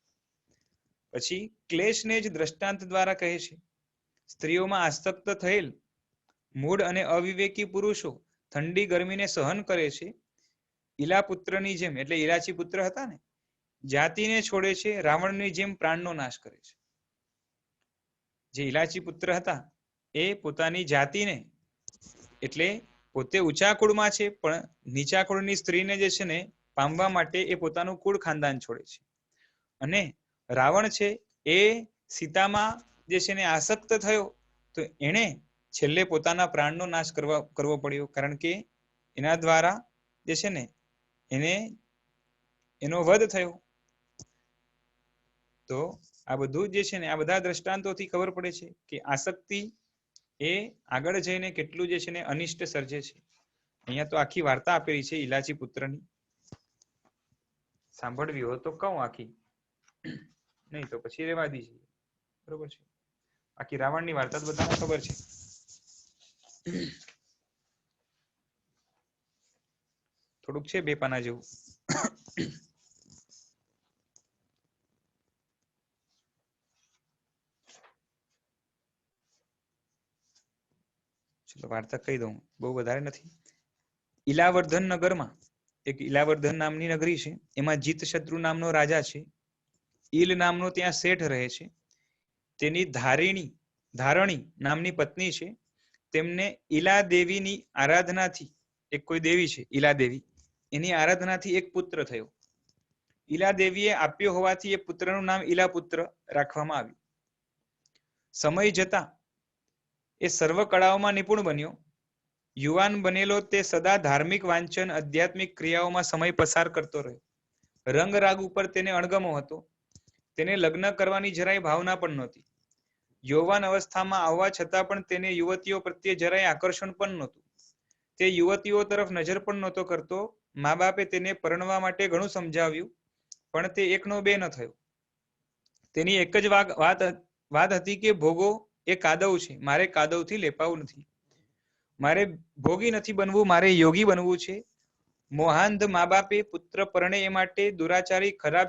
પછી ક્લેશને જ દ્રષ્ટાંત દ્વારા કહે છે. સ્ત્રીઓમાં આસક્ત થયેલ મૂળ અને અવિવેકી પુરુષો ઠંડી ગરમીને સહન કરે છે. ઈલા પુત્રની જેમ, એટલે ઈલાચી પુત્ર હતા ને, જાતિને છોડે છે. રાવણની જેમ પ્રાણનો નાશ કરે છે. જે ઈલાચી પુત્ર હતા એ પોતાની જાતિને, એટલે પોતે ઊંચા કુળમાં છે પણ નીચા કુળની સ્ત્રીને જે છે ને પામવા માટે એ પોતાનું કુળ ખાનદાન છોડે છે. અને રાવણ છે એ સીતામાં જે છે ને આસક્ત થયો, તો એણે છેલ્લે પોતાના પ્રાણનો નાશ કરવો પડ્યો. કારણ કે એના દ્વારા જે છે ને એનો વધ થયો. તો આ બધું જે છે ને આ બધા દ્રષ્ટાંતોથી ખબર પડે છે કે આસક્તિ એ આગળ જઈને કેટલું જે છે ને અનિષ્ટ સર્જે છે. અહીંયા તો આખી વાર્તા આપેલી છે ઈલાચી પુત્રની. સાંભળવી હોય તો કહું આખી, નહીં તો પછી રેવા દીધી. બરોબર છે. આખી રાવણની વાર્તા તો બધાને ખબર છે. થોડુંક છે 2 પાના જેવું. ચલો વાર્તા કહી દઉં, બહુ વધારે નથી. ઈલાવર્ધન નગરમાં એક ઈલાવર્ધન નામની નગરી છે. એમાં જીતશત્રુ નામનો રાજા છે. ઈલ નામનો ત્યાં શેઠ રહે છે. તેની ધારણી નામની પત્ની છે. તેમને ઈલા દેવીની આરાધનાથી, એક કોઈ દેવી છે ઈલા દેવી, એની આરાધનાથી એક પુત્ર થયો. ઈલા દેવીએ આપ્યો હોવાથી એ પુત્રનું નામ ઈલા પુત્ર રાખવામાં આવ્યું. સમય જતા એ સર્વ કળાઓમાં નિપુણ બન્યો. યુવાન બનેલો તે સદા ધાર્મિક વાંચન, આધ્યાત્મિક ક્રિયાઓમાં સમય પસાર કરતો રહ્યો. રંગ રાગ ઉપર તેને અણગમો હતો. તેને લગ્ન કરવાની જરાય ભાવના પણ નહોતી. યૌવન અવસ્થામાં આવવા છતાં પણ તેને યુવતીઓ પ્રત્યે જરાય આકર્ષણ પણ નહોતું. તે યુવતીઓ તરફ નજર પણ નહોતો કરતો. મા બાપે તેને પરણવા માટે ઘણું સમજાવ્યું, પણ તે એકનો બે ન થયો. તેની એક જ વાત હતી કે ભોગો એ કાદવ છે, મારે કાદવથી લેપાવું નથી. મારે ભોગી નથી બનવું, મારે યોગી બનવું છે. મોહાંધ મા બાપે પુત્ર પરણે એ માટે દુરાચારી ખરાબ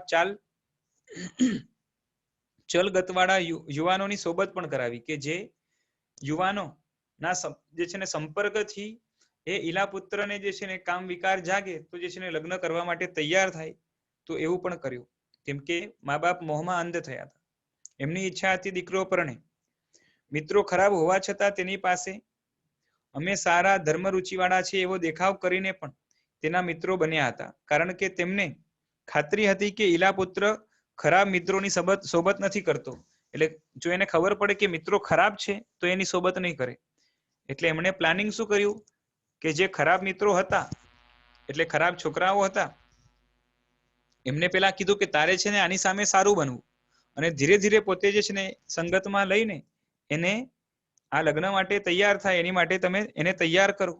ચલગતવાળા યુવાનોની સોબત પણ કરાવી, કે જે યુવાનો ના જે છે ને સંપર્કથી એ ઈલા પુત્રને જે છે ને કામ વિકાર જાગે તો જે છે ને લગ્ન કરવા માટે તૈયાર થાય. તો એવું પણ કર્યું, કેમ કે મા બાપ મોહમાં અંધ થયા હતા. એમની ઈચ્છા હતી દીકરો પરણે. મિત્રો ખરાબ હોવા છતાં તેની પાસે અમે સારા ધર્મ રૂચિવાળા છે એવો દેખાવ કરીને પણ તેના મિત્રો બન્યા હતા. કારણ કે તેમને ખાતરી હતી કે ઈલા પુત્ર ખરાબ મિત્રોની સોબત નથી કરતો. એટલે જો એને ખબર પડે કે મિત્રો ખરાબ છે તો એની સોબત નહીં કરે. એટલે એમણે પ્લાનિંગ શું કર્યું કે જે ખરાબ મિત્રો હતા, એટલે ખરાબ છોકરાઓ હતા, એમને પેલા કીધું કે તારે છે ને આની સામે સારું બનવું, અને ધીરે ધીરે પોતે જે છે ને સંગતમાં લઈને એને આ લગ્ન માટે તૈયાર થાય એની માટે તમે એને તૈયાર કરો.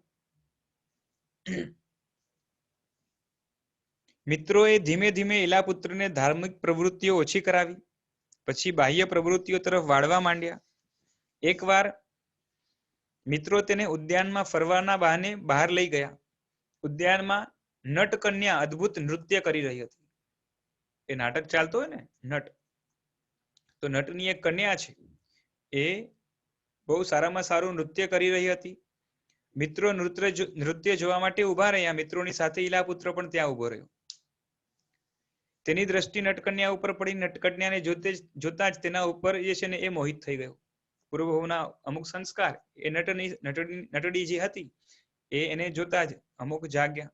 મિત્રોએ ધીમે ધીમે ઈલા પુત્રને ધાર્મિક પ્રવૃત્તિઓ ઓછી કરાવી. પછી બાહ્ય પ્રવૃત્તિઓ તરફ વાળવા માંડ્યા. એકવાર મિત્રો તેને ઉદ્યાનમાં ફરવાના બહાને બહાર લઈ ગયા. ઉદ્યાનમાં નટ કન્યા અદ્ભુત નૃત્ય કરી રહી હતી. એ નાટક ચાલતો હોય ને નટ, તો નટની એક કન્યા છે, એ બહુ સારામાં સારું નૃત્ય કરી રહી હતી. મિત્રો નૃત્ય જોવા માટે ઉભા રહ્યા. મિત્રોની સાથે ઈલાપુત્ર પણ ત્યાં ઉભો રહ્યો. તેની દ્રષ્ટિ નટકન્યા ઉપર પડી. નટકન્યાને જોતા જ તેના ઉપર જે છે ને એ મોહિત થઈ ગયો. પૂર્વભાવના અમુક સંસ્કાર એ નટડી જે હતી એને જોતા જ અમુક જાગ્યા.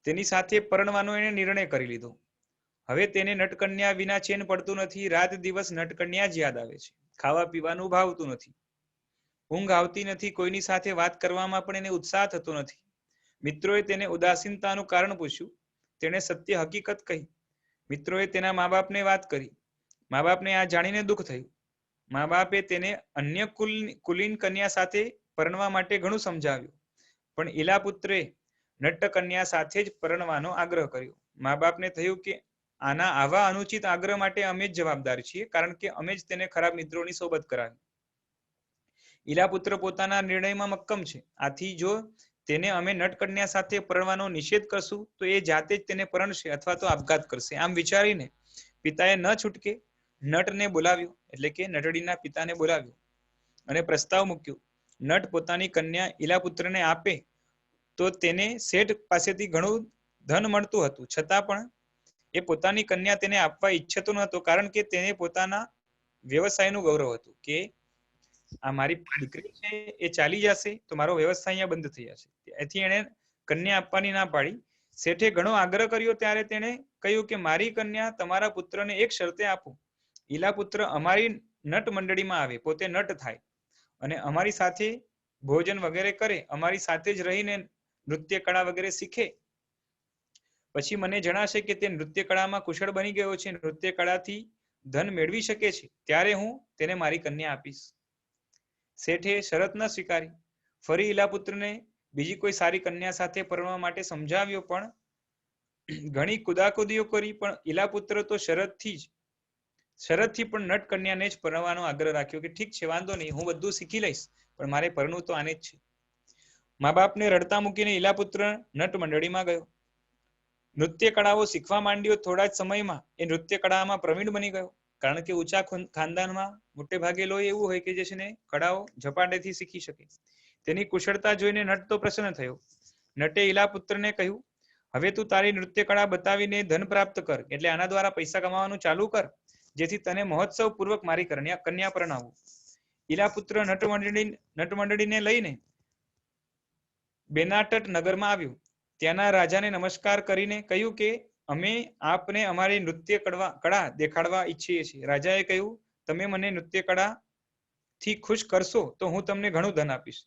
તેની સાથે પરણવાનો એને નિર્ણય કરી લીધો. હવે તેને નટકન્યા વિના ચેન પડતું નથી. રાત દિવસ નટકન્યા જ યાદ આવે છે. ખાવા પીવાનું ભાવતું નથી, ઊંઘ આવતી નથી, કોઈની સાથે વાત કરવામાં પણ એને ઉત્સાહ થતો નથી. મિત્રોએ તેને ઉદાસીનતાનું કારણ પૂછ્યું. તેણે સત્ય હકીકત કહી. મિત્રોએ તેના મા બાપને વાત કરી. મા બાપને આ જાણીને દુઃખ થયું. મા બાપે તેને અન્ય કુલીન કન્યા સાથે પરણવા માટે ઘણું સમજાવ્યું, પણ ઈલાપુત્રે નટ્ટકન્યા સાથે જ પરણવાનો આગ્રહ કર્યો. મા બાપને થયું કે આવા અનુચિત આગ્રહ માટે અમે જ જવાબદાર છીએ, કારણ કે અમે જ તેને ખરાબ મિત્રોની સોબત કરાવી. ઈલાપુત્ર પોતાના નિર્ણયમાં મક્કમ છે. આથી જો તેને અમે નટકન્યા સાથે પરણવાનો નિષેધ કરશું તો એ જાતે જ તેને પરણશે અથવા તો આપઘાત કરશે. આમ વિચારીને પિતાએ ન છૂટકે નટને બોલાવ્યો, એટલે કે નટડીના પિતાને બોલાવ્યો અને પ્રસ્તાવ મૂક્યો. નટ પોતાની કન્યા ઈલાપુત્રને આપે તો તેને શેઠ પાસેથી ઘણું ધન મળતું હતું, છતાં પણ એ પોતાની કન્યા તેને આપવા ઈચ્છતો ન હતો, કારણ કે તેને પોતાના વ્યવસાયનું ગૌરવ હતું કે આ મારી દીકરી છે, એ ચાલી જશે તો મારો વ્યવસાય અહીંયા બંધ થઈ જશે. એથી એણે કન્યા આપવાની ના પાડી. શેઠે ઘણો આગ્રહ કર્યો ત્યારે તેણે કહ્યું કે મારી કન્યા તમારા પુત્રને એક શરતે આપો. ઈલાપુત્ર અમારી નટ મંડળીમાં આવે, પોતે નટ થાય અને અમારી સાથે ભોજન વગેરે કરે, અમારી સાથે જ રહીને નૃત્ય કળા વગેરે શીખે. પછી મને જણાશે કે તે નૃત્ય કળામાં કુશળ બની ગયો છે, નૃત્ય કળાથી ધન મેળવી શકે છે, ત્યારે હું તેને મારી કન્યા આપીશ. શેઠે શરત ન સ્વીકારી. ફરી ઈલાપુત્રને બીજી કોઈ સારી કન્યા સાથે પરણવા માટે સમજાવ્યો, પણ ઘણી કુદાકુદીઓ કરી, પણ ઈલાપુત્ર તો શરતથી પણ નટ કન્યાને જ પરણવાનો આગ્રહ રાખ્યો કે ઠીક છે, વાંધો નહીં, હું બધું શીખી લઈશ, પણ મારે પરણવું તો આને જ છે. મા બાપને રડતા મૂકીને ઈલાપુત્ર નટ મંડળીમાં ગયો. નૃત્ય કળાઓ શીખવા માંડ્યો. થોડા જ સમયમાં એ નૃત્ય કળામાં પ્રવીણ બની ગયો, કારણ કે ઊંચા ખાનદાનમાં મોટે ભાગે લોહી એવું હોય કે જે છે ને કળાઓ ઝપાટેથી શીખી શકે. તેની કુશળતા જોઈને નટ તો પ્રસન્ન થયો. નટે ઈલાપુત્રને કહ્યું, હવે તું તારી નૃત્ય કળા બતાવીને ધન પ્રાપ્ત કર, એટલે આના દ્વારા પૈસા કમાવાનું ચાલુ કર, જેથી તને મહોત્સવ પૂર્વક મારી કન્યા પરણાવું. ઈલાપુત્ર નટમંડળીને લઈને બેનાટટ નગરમાં આવ્યું. ત્યાંના રાજાને નમસ્કાર કરીને કહ્યું કે અમે આપને અમારી નૃત્ય કળા દેખાડવા ઈચ્છીએ છીએ. રાજાએ કહ્યું, તમે મને નૃત્ય કળાથી ખુશ કરશો તો હું તમને ઘણું ધન આપીશ.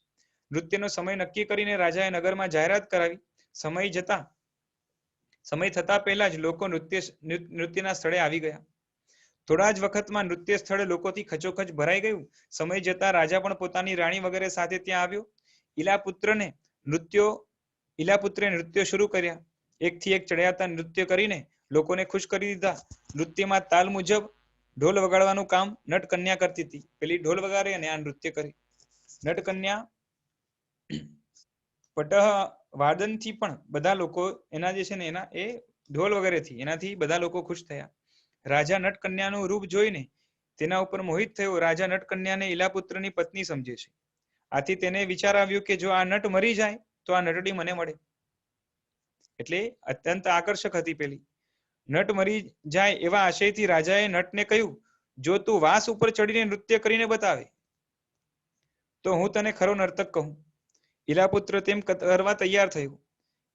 નૃત્યનો સમય નક્કી કરીને રાજાએ નગરમાં જાહેરાત કરાવી. સમય થતા પહેલા જ લોકો નૃત્યના સ્થળે આવી ગયા. થોડા જ વખતમાં નૃત્ય સ્થળ લોકોથી ખચોખચ ભરાઈ ગયું. સમય જતા રાજા પણ પોતાની રાણી વગેરે સાથે ત્યાં આવ્યો. ઈલાપુત્રે નૃત્ય શરૂ કર્યા. એકથી એક ચડિયાતા નૃત્ય કરીને લોકોને ખુશ કરી દીધા. નૃત્યમાં તાલ મુજબ ઢોલ વગાડવાનું કામ નટકન્યા કરતી હતી. પેલી ઢોલ વગાડે અને આ નૃત્ય કરે. નટકન્યા પટહ વાદનથી પણ બધા લોકો એના જે છે ને એના એ ઢોલ વગેરેથી એનાથી બધા લોકો ખુશ થયા. રાજા નટકન્યાનું રૂપ જોઈને તેના ઉપર મોહિત થયો. રાજા નટકન્યાને ઈલાપુત્રની પત્ની સમજે છે. આથી તેને વિચાર આવ્યો કે જો આ નટ મરી જાય તો આ નટડી મને મળે. એટલે અત્યંત આકર્ષક હતી પેલી. નટ મરી જાય એવા આશયથી રાજાએ નટને કહ્યું, જો તું વાંસ ઉપર ચડીને નૃત્ય કરીને બતાવે તો હું તને ખરો નર્તક કહું. ઈલાપુત્ર તેમ કરવા તૈયાર થયો.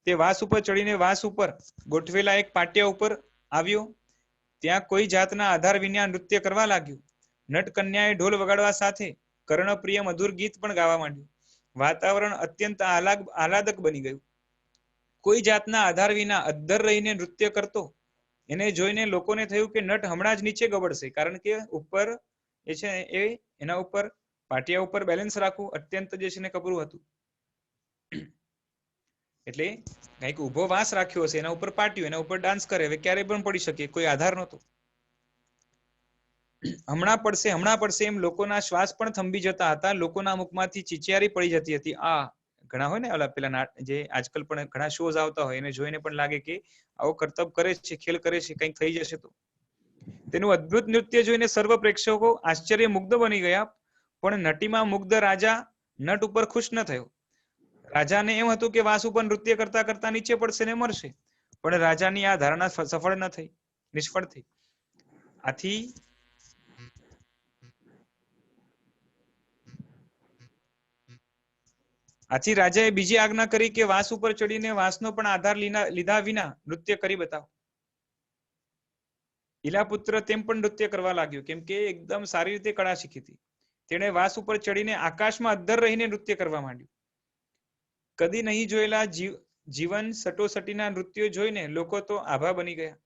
તે વાંસ ઉપર ચડીને વાંસ ઉપર ગોઠવેલા એક પાટિયા ઉપર આવ્યો. ત્યાં કોઈ જાતના આધાર વિના નૃત્ય કરવા લાગ્યું. નટકન્યાએ ઢોલ વગાડવા સાથે કર્ણપ્રિય મધુર ગીત પણ ગાવા માંડ્યું. વાતાવરણ અત્યંત આહલાદક બની ગયું. કોઈ જાતના આધાર વિના અદ્ધર રહીને નૃત્ય કરતો એને જોઈને લોકોને થયું કે નટ હમણાં જ નીચે ગબડશે, કારણ કે ઉપર એ છે એ એના ઉપર પાટિયા ઉપર બેલેન્સ રાખવું અત્યંત જે છે ને કપરું હતું. એટલે કંઈક ઉભો વાંસ રાખ્યો હશે, એના ઉપર પાટિયું, એના ઉપર ડાન્સ કરે, હવે ક્યારે પણ પડી શકે, કોઈ આધાર નહોતો. હમણાં પડશે એમ લોકોના શ્વાસ પણ થંભી જતા હતા. લોકોના મુખમાંથી ચીચિયારી પડી જતી હતી. આ ઘણા હોય ને ઓલા પેલા જે આજકાલ પણ ઘણા શોઝ આવતા હોય એને જોઈને પણ લાગે કે આવો કરતબ કરે છે, ખેલ કરે છે, કંઈક થઈ જશે તો. તેનું અદ્ભુત નૃત્ય જોઈને સર્વ પ્રેક્ષકો આશ્ચર્ય મુગ્ધ બની ગયા. પણ નટીમાં મુગ્ધ રાજા નટ ઉપર ખુશ ન થયો. રાજાને એમ હતું કે વાસ ઉપર નૃત્ય કરતા કરતા નીચે પડશે ને મરશે. પણ રાજાની આ ધારણા સફળ ન થઈ, નિષ્ફળ થઈ. આથી રાજાએ બીજી આજ્ઞા કરી કે વાસ ઉપર ચડીને વાસનો પણ આધાર લીધા વિના નૃત્ય કરી બતાવો. ઈલાપુત્ર તેમ પણ નૃત્ય કરવા લાગ્યો, કેમ કે એકદમ સારી રીતે કળા શીખી હતી. તેણે વાસ ઉપર ચડીને આકાશમાં અદ્ધર રહીને નૃત્ય કરવા માંડ્યું. કદી નહીં જોયેલા જીવન સટોસટીના નૃત્યો જોઈને લોકો તો આભા બની ગયા.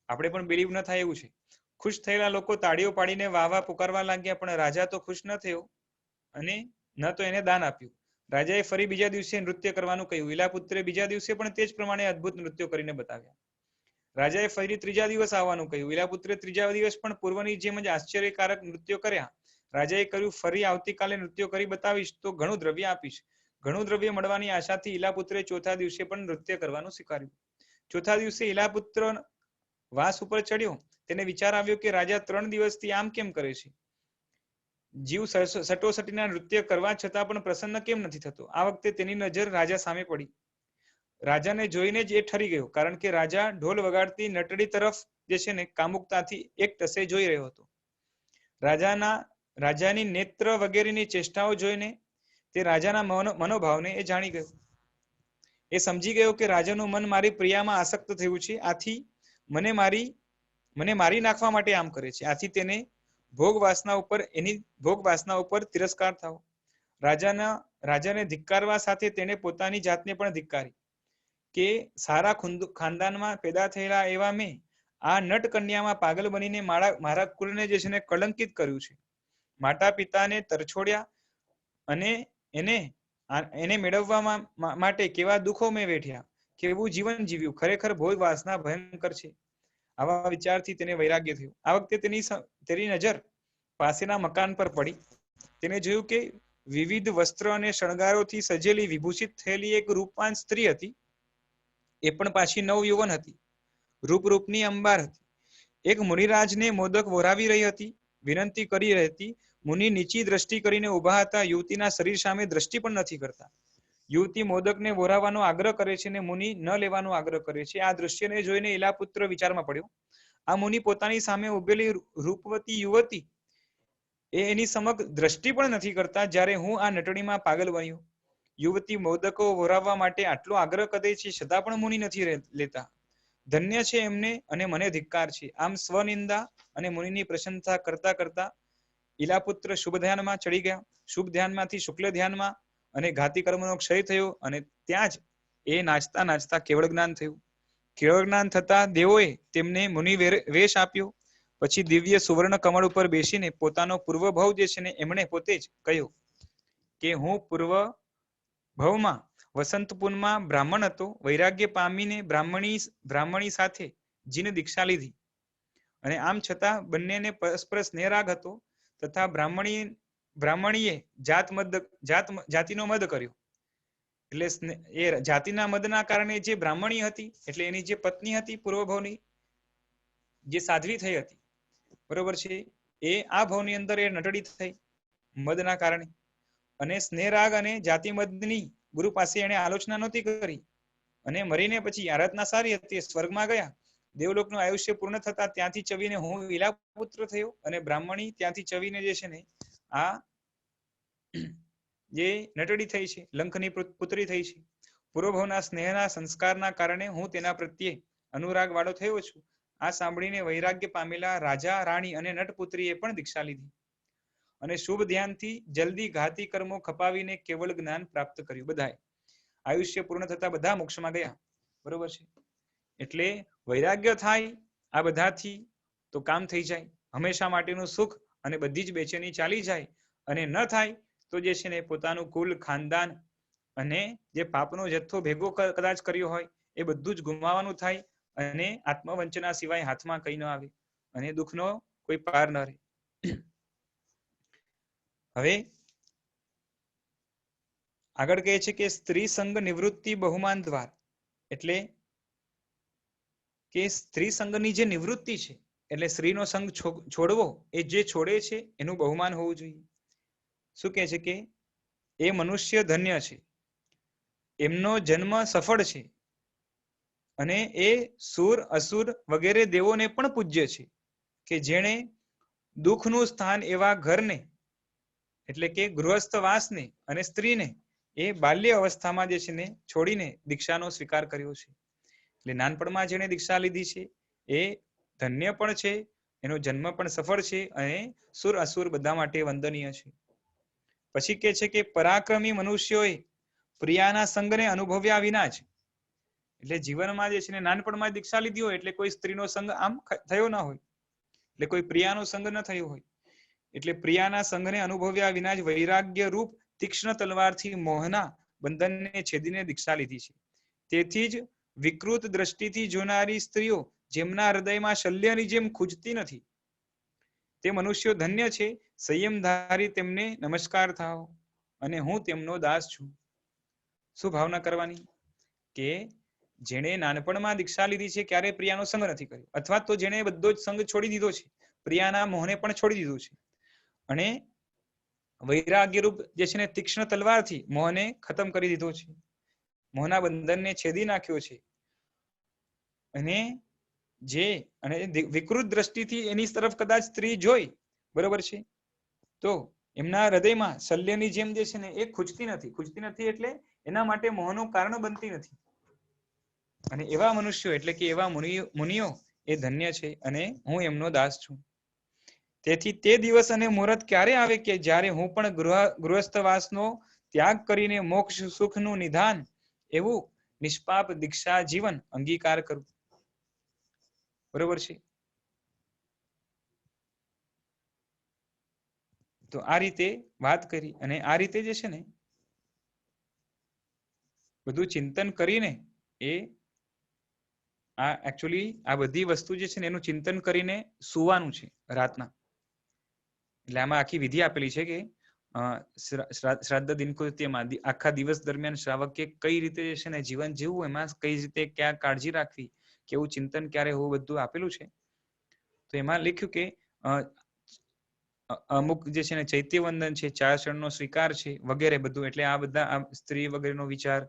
આપણે પણ બિલીવ ન થાય એવું છે. ખુશ થયેલા લોકો તાળીઓ પાડીને વાહ વાહ પુકારવા લાગ્યા. પણ રાજા તો ખુશ ન થયો અને ન તો એને દાન આપ્યું. રાજાએ ફરી બીજા દિવસે નૃત્ય કરવાનું કહ્યું. ઈલાપુત્રે બીજા દિવસે પણ તે જ પ્રમાણે અદ્ભુત નૃત્યો કરીને બતાવ્યા. રાજાએ ફરી ત્રીજા દિવસ આવવાનું કહ્યું. ઈલાપુત્રે ત્રીજા દિવસ પણ પૂર્વની જેમ જ આશ્ચર્યકારક નૃત્યો કર્યા. રાજાએ કહ્યું, ફરી આવતીકાલે નૃત્યો કરી બતાવીશ તો ઘણું દ્રવ્ય આપીશ. ઘણું દ્રવ્ય મળવાની આશાથી ઈલાપુત્રે ચોથા દિવસે પણ નૃત્ય કરવાનું સ્વીકાર્યું. ચોથા દિવસે ઈલાપુત્ર વાસ ઉપર ચડ્યો. તેને વિચાર આવ્યો કે રાજા 3 દિવસથી આમ કેમ કરે છે? જીવ સટોસટીના નૃત્ય કરવા છતાં પણ પ્રસન્ન કેમ નથી થતો? આ વખતે તેની નજર રાજા સામે પડી. રાજાને જોઈને જ એ ઠરી ગયો, કારણ કે રાજા ઢોલ વગાડતી નટડી તરફ જે છે ને કામુકતાથી એક ટસે જોઈ રહ્યો હતો. રાજાની નેત્ર વગેરેની ચેષ્ટાઓ જોઈને તે રાજાના મનોભાવને એ જાણી ગયો. એ સમજી ગયો કે રાજાનું મન મારી પ્રિયામાં આસક્ત થયું છે. આથી મને મારી નાખવા માટે આમ કરે છે. આથી તેને ભોગ વાસના ઉપર તિરસ્કાર થાવ. રાજાને ધિક્કારવા સાથે તેને પોતાની જાતને પણ ધિક્કારી કે સારા ખાનદાનમાં પેદા થયેલા એવા મેં આ નટ કન્યામાં પાગલ બનીને મારા કુળને જે છે ને કલંકિત કર્યું છે. માતા પિતાને તરછોડ્યા અને એને મેળવવા માટે કેવા દુઃખો મેં વેઠ્યા, કેવું જીવન જીવ્યું. ખરેખર ભોગ વાસના ભયંકર છે. આવા વિચારથી તેને વૈરાગ્ય થયું. આ વખતે તેની નજર પાસેના મકાન પર પડી. તેને જોયું કે વિવિધ વસ્ત્ર અને શણગારોથી સજેલી વિભૂષિત થયેલી એક રૂપવાન સ્ત્રી હતી. એ પણ પાછી નવયુવન હતી. રૂપની અંબાર હતી. એક મુનિરાજને મોદક વોરાવી રહી હતી, વિનંતી કરી રહી હતી. મુનિ નીચી દ્રષ્ટિ કરીને ઉભા હતા. યુવતીના શરીર સામે દ્રષ્ટિ પણ નથી કરતા. યુવતી મોદકને વોરાવવાનો આગ્રહ કરે છે અને મુનિ ન લેવાનો આગ્રહ કરે છે. આ દ્રશ્યને જોઈને ઈલાપુત્ર વિચારમાં પડ્યો. આ મુનિ પોતાની સામે ઉભેલી રૂપવતી યુવતી એની સમક્ષ દ્રષ્ટિ પણ નથી કરતા, જ્યારે હું આ નટણીમાં પાગલ બન્યો. યુવતી મોદકો વોરાવવા માટે આટલો આગ્રહ કરે છે, છતાં પણ મુનિ નથી લેતા. ધન્ય છે એમને અને મને ધિક્કાર છે. આમ સ્વનિંદા અને મુનિની પ્રશંસા કરતા કરતા ઈલાપુત્ર શુભ ધ્યાનમાં ચડી ગયા. શુભ ધ્યાનમાંથી શુક્લ ધ્યાનમાં અને ઘાતી કર્મનો ક્ષય થયો અને ત્યાં જ એ નાચતા નાચતા કેવળ જ્ઞાન થયું. કેવળ જ્ઞાન થતા દેવોએ તેમને મુનિ વેશ આપ્યો. પછી દિવ્ય સુવર્ણ કમળ ઉપર બેસીને પોતાનો પૂર્વ ભવ જે છે ને એમણે પોતે જ કહ્યું કે હું પૂર્વ ભવમાં વસંતપુરમાં બ્રાહ્મણ હતો. વૈરાગ્ય પામીને બ્રાહ્મણી સાથે જીન દીક્ષા લીધી અને આમ છતાં બંનેને પરસ્પર સ્નેહરાગ હતો તથા બ્રાહ્મણીએ જાતિનો મદ કર્યો. એટલે એ જાતિના મદના કારણે જે બ્રાહ્મણી હતી એટલે એની જે પત્ની હતી પૂર્વભવની જે સાધ્વી થઈ હતી, બરોબર છે, એ આ ભવની અંદર એ નટડી થઈ મદના કારણે. અને સ્નેહરાગ અને જાતિ મદની ગુરુ પાસે એને આલોચના નહોતી કરી અને મરીને પછી આરાધના સારી હતી, સ્વર્ગમાં ગયા. દેવલોકનું આયુષ્ય પૂર્ણ થતા ત્યાંથી ચવીને હું ઈલાપુત્ર થયો અને બ્રાહ્મણી ત્યાંથી ચવીને જે છે ને આ જે નટડી થઈ છે, લંકની પુત્રી થઈ છે. પૂર્વભવના સ્નેહના સંસ્કારના કારણે હું તેના પ્રત્યે અનુરાગ વાળો થયો છું. આ સાંભળીને વૈરાગ્ય પામેલા રાજા, રાણી અને નટપુત્રીએ પણ દીક્ષા લીધી અને શુભ ધ્યાનથી જલ્દી ઘાતી કર્મો ખપાવીને કેવળ જ્ઞાન પ્રાપ્ત કર્યું. બધાએ આયુષ્ય પૂર્ણ થતા બધા મોક્ષમાં ગયા. બરોબર છે. એટલે વૈરાગ્ય થાય આ બધાથી તો કામ થઈ જાય, હંમેશા માટેનું સુખ અને બધી જ બેચેની ચાલી જાય. અને ન થાય તો જે છે ને પોતાનું કુલ, ખાનદાન અને જે પાપનો જથ્થો ભેગો કદાચ કર્યો હોય એ બધું જ ગુમાવવાનું થાય અને આત્મવંચના સિવાય હાથમાં કંઈ ન આવે અને દુઃખનો કોઈ પાર ન રહે. હવે આગળ કહે છે કે સ્ત્રી સંગ નિવૃત્તિ બહુમાન દ્વાર, એટલે કે સ્ત્રી સંગની જે નિવૃત્તિ છે એટલે સ્ત્રીનો સંગ છોડવો, એ જે છોડે છે એનું બહુમાન હોવું જોઈએ. શું કહે છે કે એ મનુષ્ય ધન્ય છે, એમનો જન્મ સફળ છે, અને એ સુર અસુર વગેરે દેવોને પણ પૂજ્ય છે, કે જેણે દુઃખનું સ્થાન એવા ઘરને એટલે કે ગૃહસ્થવાસને અને સ્ત્રીને એ બાલ્ય અવસ્થામાં જે છે ને છોડીને દીક્ષાનો સ્વીકાર કર્યો છે. એટલે નાનપણમાં જેને દીક્ષા લીધી છે એ ધન્ય પણ છે, એનો જન્મ પણ સફળ છે, અને સુર અસુર બધા માટે વંદનીય છે. પછી કે છે કે પરાક્રમી મનુષ્યોએ પ્રિયાના સંગને અનુભવ્યા વિના જ, એટલે જીવનમાં જે છે ને નાનપણમાં દીક્ષા લીધી હોય એટલે કોઈ સ્ત્રીનો સંગ આમ થયો ના હોય, એટલે કોઈ પ્રિયાનો સંગ ન થયો હોય, એટલે પ્રિયાના સંગને અનુભવ્યા વિના જ વૈરાગ્ય રૂપ તીક્ષ્ણ તલવારથી મોહના બંધનને છેદીને દીક્ષા લીધી છે. તેથી જ વિકૃત દ્રષ્ટિથી જોનારી સ્ત્રીઓ જેમના હૃદયમાં શલ્યની જેમ ખૂજતી નથી, તે મનુષ્યો ધન્ય છે. સંયમધારી તેમને નમસ્કાર થાઓ, અને હું તેમનો દાસ છું. શું ભાવના કરવાની કે જેણે નાનપણમાં દીક્ષા લીધી છે ક્યારે પ્રિયાનો સંગ નથી કર્યો, અથવા તો જેણે બધો જ સંગ છોડી દીધો છે, પ્રિયાના મોહને પણ છોડી દીધું છે, અને વૈરાગ્ય રૂપ જે છે ને તીક્ષ્ણ તલવારથી મોહને ખતમ કરી દીધો છે, મોહના બંધનને છેદી નાખ્યો છે, અને વિકૃત દ્રષ્ટિથી એની તરફ કદાચ સ્ત્રી જોઈ, બરોબર છે, તો એમના હૃદયમાં શલ્યની જેમ જે છે ને એ ખૂજતી નથી એટલે એના માટે મોહનું કારણ બનતી નથી. અને એવા મનુષ્યો એટલે કે એવા મુનિઓ એ ધન્ય છે, અને હું એમનો દાસ છું. તેથી તે દિવસ અને મુહૂર્ત ક્યારે આવે કે જ્યારે હું પણ ગૃહસ્થવાસનો ત્યાગ કરીને મોક્ષ સુખનું નિધાન એવું નિષ્પાપ દીક્ષા જીવન અંગીકાર કરું. બરોબર છે. તો આ રીતે વાત કરી, અને આ રીતે જે છે ને બધું ચિંતન કરીને એ એકચ્યુઅલી આ બધી વસ્તુ જે છે ને એનું ચિંતન કરીને સુવાનું છે રાતના. એટલે આમાં આખી વિધિ આપેલી છે કે શ્રાદ્ધ દિનકૃત્યમાં આખા દિવસ દરમિયાન શ્રાવકે કઈ રીતે જે છે ને જીવન જીવવું, એમાં કઈ રીતે ક્યાં કાળજી રાખવી, કેવું ચિંતન ક્યારે હોવું, બધું આપેલું છે. તો એમાં લખ્યું કે અમુક જે છે ને ચૈત્યવંદન છે, 4 શરણનો સ્વીકાર છે, વગેરે બધું. એટલે આ બધા સ્ત્રી વગેરેનો વિચાર,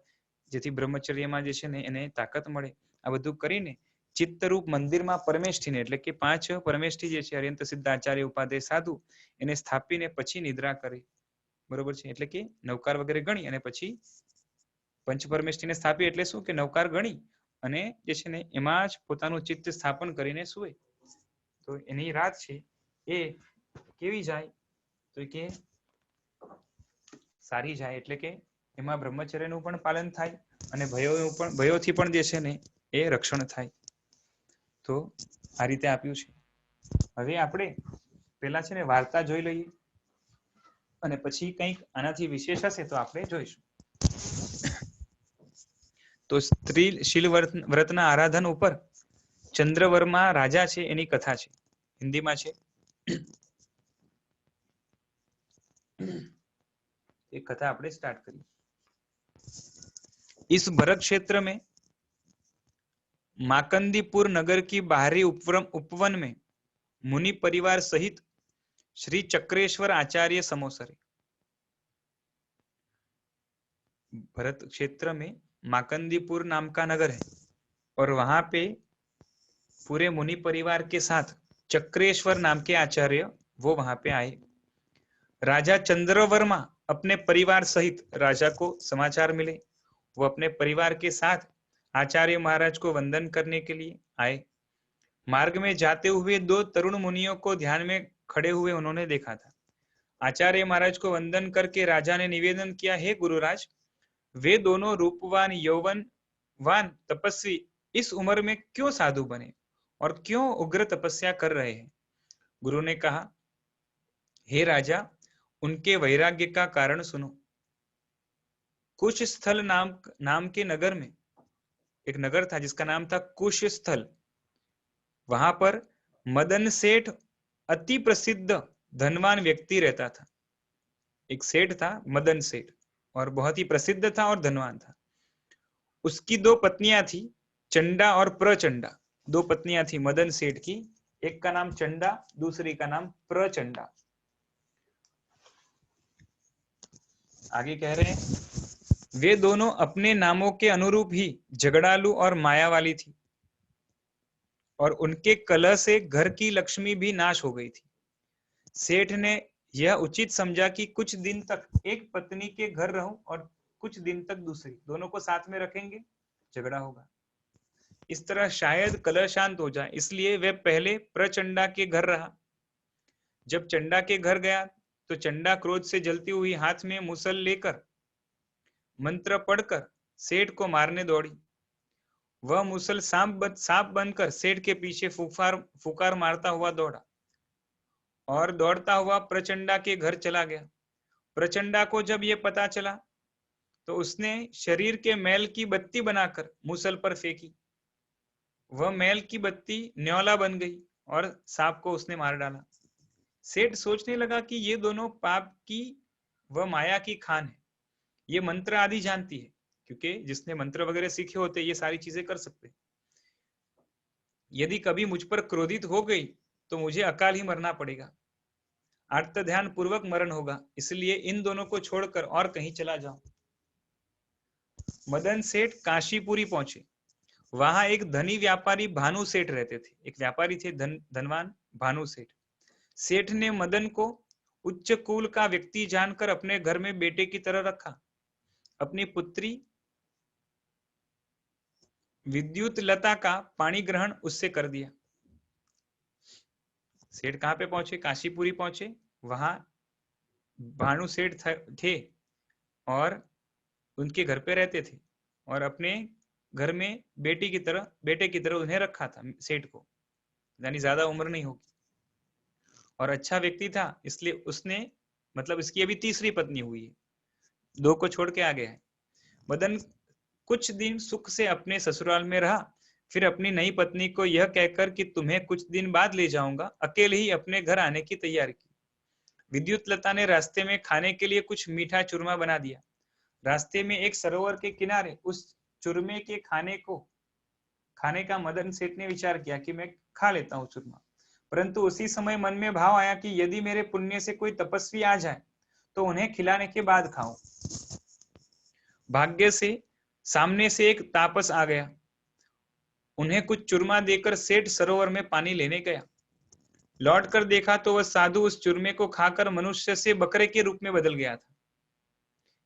જેથી બ્રહ્મચર્યમાં જે છે ને એને તાકાત મળે, આ બધું કરીને ચિત્તરૂપ મંદિરમાં પરમેષ્ઠીને એટલે કે 5 પરમેષ્ઠી જે છે અર્યંત સિદ્ધ આચાર્ય ઉપાધ્યાય સાધુ એને સ્થાપીને પછી નિદ્રા કરે. બરોબર છે. એટલે કે નવકાર વગેરે ગણી અને પછી પંચ પરમેષ્ઠીને સ્થાપી એટલે શું કે નવકાર ગણી અને જે છે ને એમાં જ પોતાનું ચિત્ત સ્થાપન કરીને સુવે. તો એની રાત છે એ કેવી જાય તો કે સારી જાય, એટલે કે એમાં બ્રહ્મચર્યનું પણ પાલન થાય અને ભયોથી પણ જે છે ને એ રક્ષણ થાય. તો આ રીતે આપ્યું છે. હવે આપણે પેલા છે ને વાર્તા જોઈ લઈએ, અને પછી કંઈક આનાથી વિશેષ હશે તો આપણે જોઈશું. તો સ્ત્રીશીલ વ્રતના આરાધન ઉપર ચંદ્રવર્મા રાજા છે એની કથા છે, હિન્દીમાં છે. एक कथा આપણે स्टार्ट करिए. इस भरत क्षेत्र में माकंदीपुर नगर की बाहरी उपवन में मुनि परिवार सहित श्री चक्रेश्वर आचार्य समोसरे. भरत क्षेत्र में माकंदीपुर नाम का नगर है और वहां पे पूरे मुनि परिवार के साथ चक्रेश्वर नाम के आचार्य वो वहां पे आए. राजा चंद्रवर्मा अपने परिवार सहित, राजा को समाचार मिले, वो अपने परिवार के साथ आचार्य महाराज को वंदन करने के लिए आए. मार्ग में जाते हुए 2 तरुण मुनियों को ध्यान में खड़े हुए उन्होंने देखा था. आचार्य महाराज को वंदन करके राजा ने निवेदन किया, हे गुरुराज, वे दोनों रूपवान यौवनवान तपस्वी इस उम्र में क्यों साधु बने और क्यों उग्र तपस्या कर रहे हैं? गुरु ने कहा, हे राजा, उनके वैराग्य का कारण सुनो. कुश स्थल नाम के नगर में एक नगर था जिसका नाम था कुश स्थल. वहां पर मदन सेठ अति प्रसिद्ध धनवान व्यक्ति रहता था। एक सेठ था, मदन सेठ, और बहुत ही प्रसिद्ध था और धनवान था। उसकी दो पत्नियां थी, चंडा और प्रचंडा। दो पत्नियां थी मदन सेठ की, एक का नाम चंडा, दूसरी का नाम प्रचंडा। आगे कह रहे हैं, वे दोनों अपने नामों के अनुरूप ही झगड़ालू और माया वाली थी, और उनके कलह से घर की लक्ष्मी भी नाश हो गई थी। सेठ ने यह उचित समझा कि कुछ दिन तक एक पत्नी के घर रहूं और कुछ दिन तक दूसरी, दोनों को साथ में रखेंगे, झगड़ा होगा, इस तरह शायद कलह शांत हो जाए। इसलिए वह पहले प्रचंडा के घर रहा। जब चंडा के घर गया तो चंडा क्रोध से जलती हुई हाथ में मुसल लेकर मंत्र पढ़कर सेठ को मारने दौड़ी। वह मुसल सांप बनकर सेठ के पीछे फुकार मारता हुआ दौड़ा और दौड़ता हुआ प्रचंडा के घर चला गया। प्रचंडा को जब यह पता चला तो उसने शरीर के मैल की बत्ती बनाकर मुसल पर फेंकी। वह मैल की बत्ती न्योला बन गई और सांप को उसने मार डाला। सेठ सोचने लगा कि ये दोनों पाप की व माया की खान है। ये मंत्र आदि जानती है, क्योंकि जिसने मंत्र वगैरह सीखे होते ये सारी चीजें कर सकते। यदि कभी मुझ पर क्रोधित हो गई तो मुझे अकाल ही मरना पड़ेगा, आर्त ध्यान पूर्वक मरण होगा, इसलिए इन दोनों को छोड़कर और कहीं चला जाऊं। मदन सेठ काशीपुरी पहुंचे। वहां एक धनी व्यापारी भानु सेठ रहते थे। एक व्यापारी थे धनवान भानु सेठ। सेठ ने मदन को उच्च कुल का व्यक्ति जानकर अपने घर में बेटे की तरह रखा। अपनी पुत्री विद्युत लता का पाणी ग्रहण उससे कर दिया। सेठ कहां पे पहुंचे? काशीपुरी पहुंचे। वहां भानु सेठ थे और उनके घर पे रहते थे, और अपने घर में बेटे की तरह उन्हें रखा था सेठ को, यानी ज्यादा उम्र नहीं होगी, और अच्छा व्यक्ति था, इसलिए उसने, मतलब इसकी अभी तीसरी पत्नी हुई है, दो को छोड़ के आ गया है। मदन कुछ दिन सुख से अपने ससुराल में रहा, फिर अपनी नई पत्नी को यह कहकर कि तुम्हें कुछ दिन बाद ले जाऊंगा, अकेले ही अपने घर आने की तैयारी की। विद्युत लता ने रास्ते में खाने के लिए कुछ मीठा चूरमा बना दिया। रास्ते में एक सरोवर के किनारे उस चूरमे के खाने का मदन सेठ ने विचार किया कि मैं खा लेता हूँ चूरमा, परंतु उसी समय मन में भाव आया कि यदि मेरे पुण्य से कोई तपस्वी आ जाए तो उन्हें खिलाने के बाद खाऊं। भाग्य से सामने से एक तापस आ गया। उन्हें कुछ चूरमा देकर सेठ सरोवर में पानी लेने गया। लौट कर देखा तो वह साधु उस चूरमे को खाकर मनुष्य से बकरे के रूप में बदल गया था।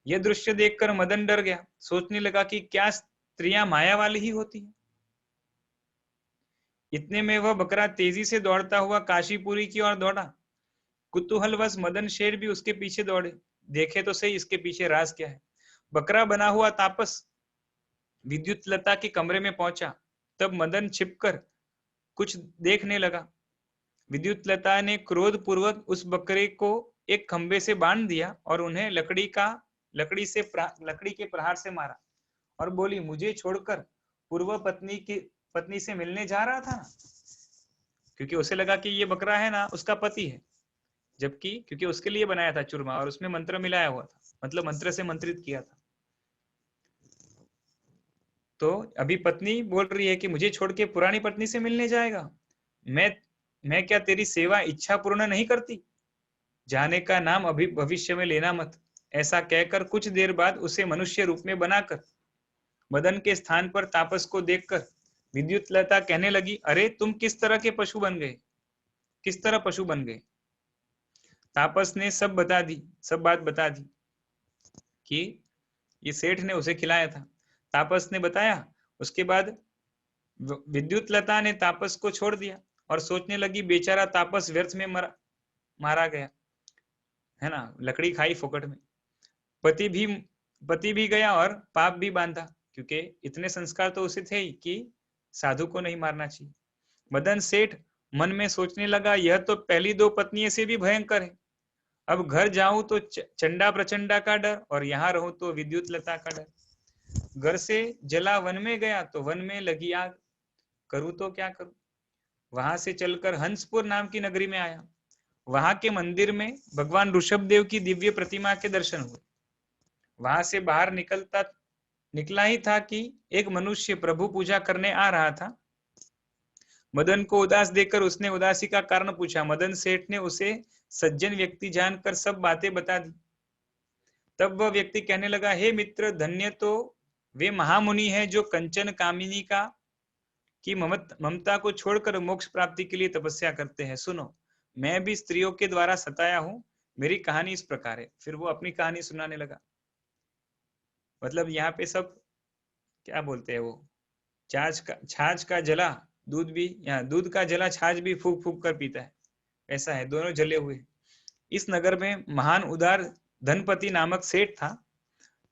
यह दृश्य देखकर मदन डर गया। सोचने लगा कि क्या स्त्रियां माया वाली ही होती हैं। इतने में वह बकरा तेजी से दौड़ता हुआ काशीपुरी की ओर दौड़ा। कुतूहलवश मदन शेर भी उसके पीछे दौड़े, देखे तो सही इसके पीछे राज क्या है। बकरा बना हुआ तापस विद्युत लता के कमरे में पहुंचा। तब मदन छिपकर कुछ देखने लगा। विद्युत लता ने क्रोध पूर्वक उस बकरे को एक खंबे से बांध दिया और उन्हें लकड़ी के प्रहार से मारा और बोली, मुझे छोड़कर पूर्व पत्नी से मिलने जा रहा था ना, क्योंकि उसे लगा कि ये बकरा है ना उसका पति है, जबकि क्योंकि उसके लिए बनाया था चूरमा और उसमें मंत्र मिलाया हुआ था, मतलब मंत्र से मंत्रित किया था। तो अभी पत्नी बोल रही है कि मुझे छोड़ के पुरानी पत्नी से मिलने जाएगा, मैं क्या तेरी सेवा इच्छा पूर्ण नहीं करती? जाने का नाम अभी भविष्य में लेना मत। ऐसा कहकर कुछ देर बाद उसे मनुष्य रूप में बनाकर मदन के स्थान पर तापस को देखकर विद्युत लता कहने लगी, अरे तुम किस तरह के पशु बन गए, किस तरह पशु बन गए? तापस ने सब बात बता दी कि ये सेठ ने उसे खिलाया था। तापस ने बताया। उसके बाद विद्युत लता ने तापस को छोड़ दिया और सोचने लगी, बेचारा तापस व्यर्थ में मारा गया है ना, लकड़ी खाई फोकट में। पति भी गया और पाप भी बांधा, क्योंकि इतने संस्कार तो उसे थे ही कि साधु को नहीं मारना चाहिए। मदन सेठ मन में सोचने लगा, यह तो पहली दो पत्नियों से भी भयंकर है। अब घर जाऊं तो चंडा प्रचंडा का डर, और यहाँ रहूं तो विद्युत लता का डर। घर से जला वन में गया तो वन में लगी आग, करूं तो क्या करूं? वहां से चलकर हंसपुर नाम की नगरी में आया। वहां के मंदिर में भगवान ऋषभदेव की दिव्य प्रतिमा के दर्शन हुए। वहां से बाहर निकला ही था कि एक मनुष्य प्रभु पूजा करने आ रहा था। मदन को उदास देखकर उसने उदासी का कारण पूछा। मदन सेठ ने उसे सज्जन व्यक्ति जानकर सब बातें बता दी। तब वह व्यक्ति कहने लगा, हे मित्र, धन्य तो वे महामुनि हैं जो कंचन कामिनी का की ममता को छोड़कर मोक्ष प्राप्ति के लिए तपस्या करते हैं। सुनो, मैं भी स्त्रियों के द्वारा सताया हूं। मेरी कहानी इस प्रकार है। फिर वो अपनी कहानी सुनाने लगा। मतलब यहाँ पे सब क्या बोलते हैं, वो छाछ का जला दूध भी, यहाँ दूध का जला छाछ भी फूक फूक कर पीता है, ऐसा है, दोनों जले हुए। इस नगर में महान उदार धनपति नामक सेठ था।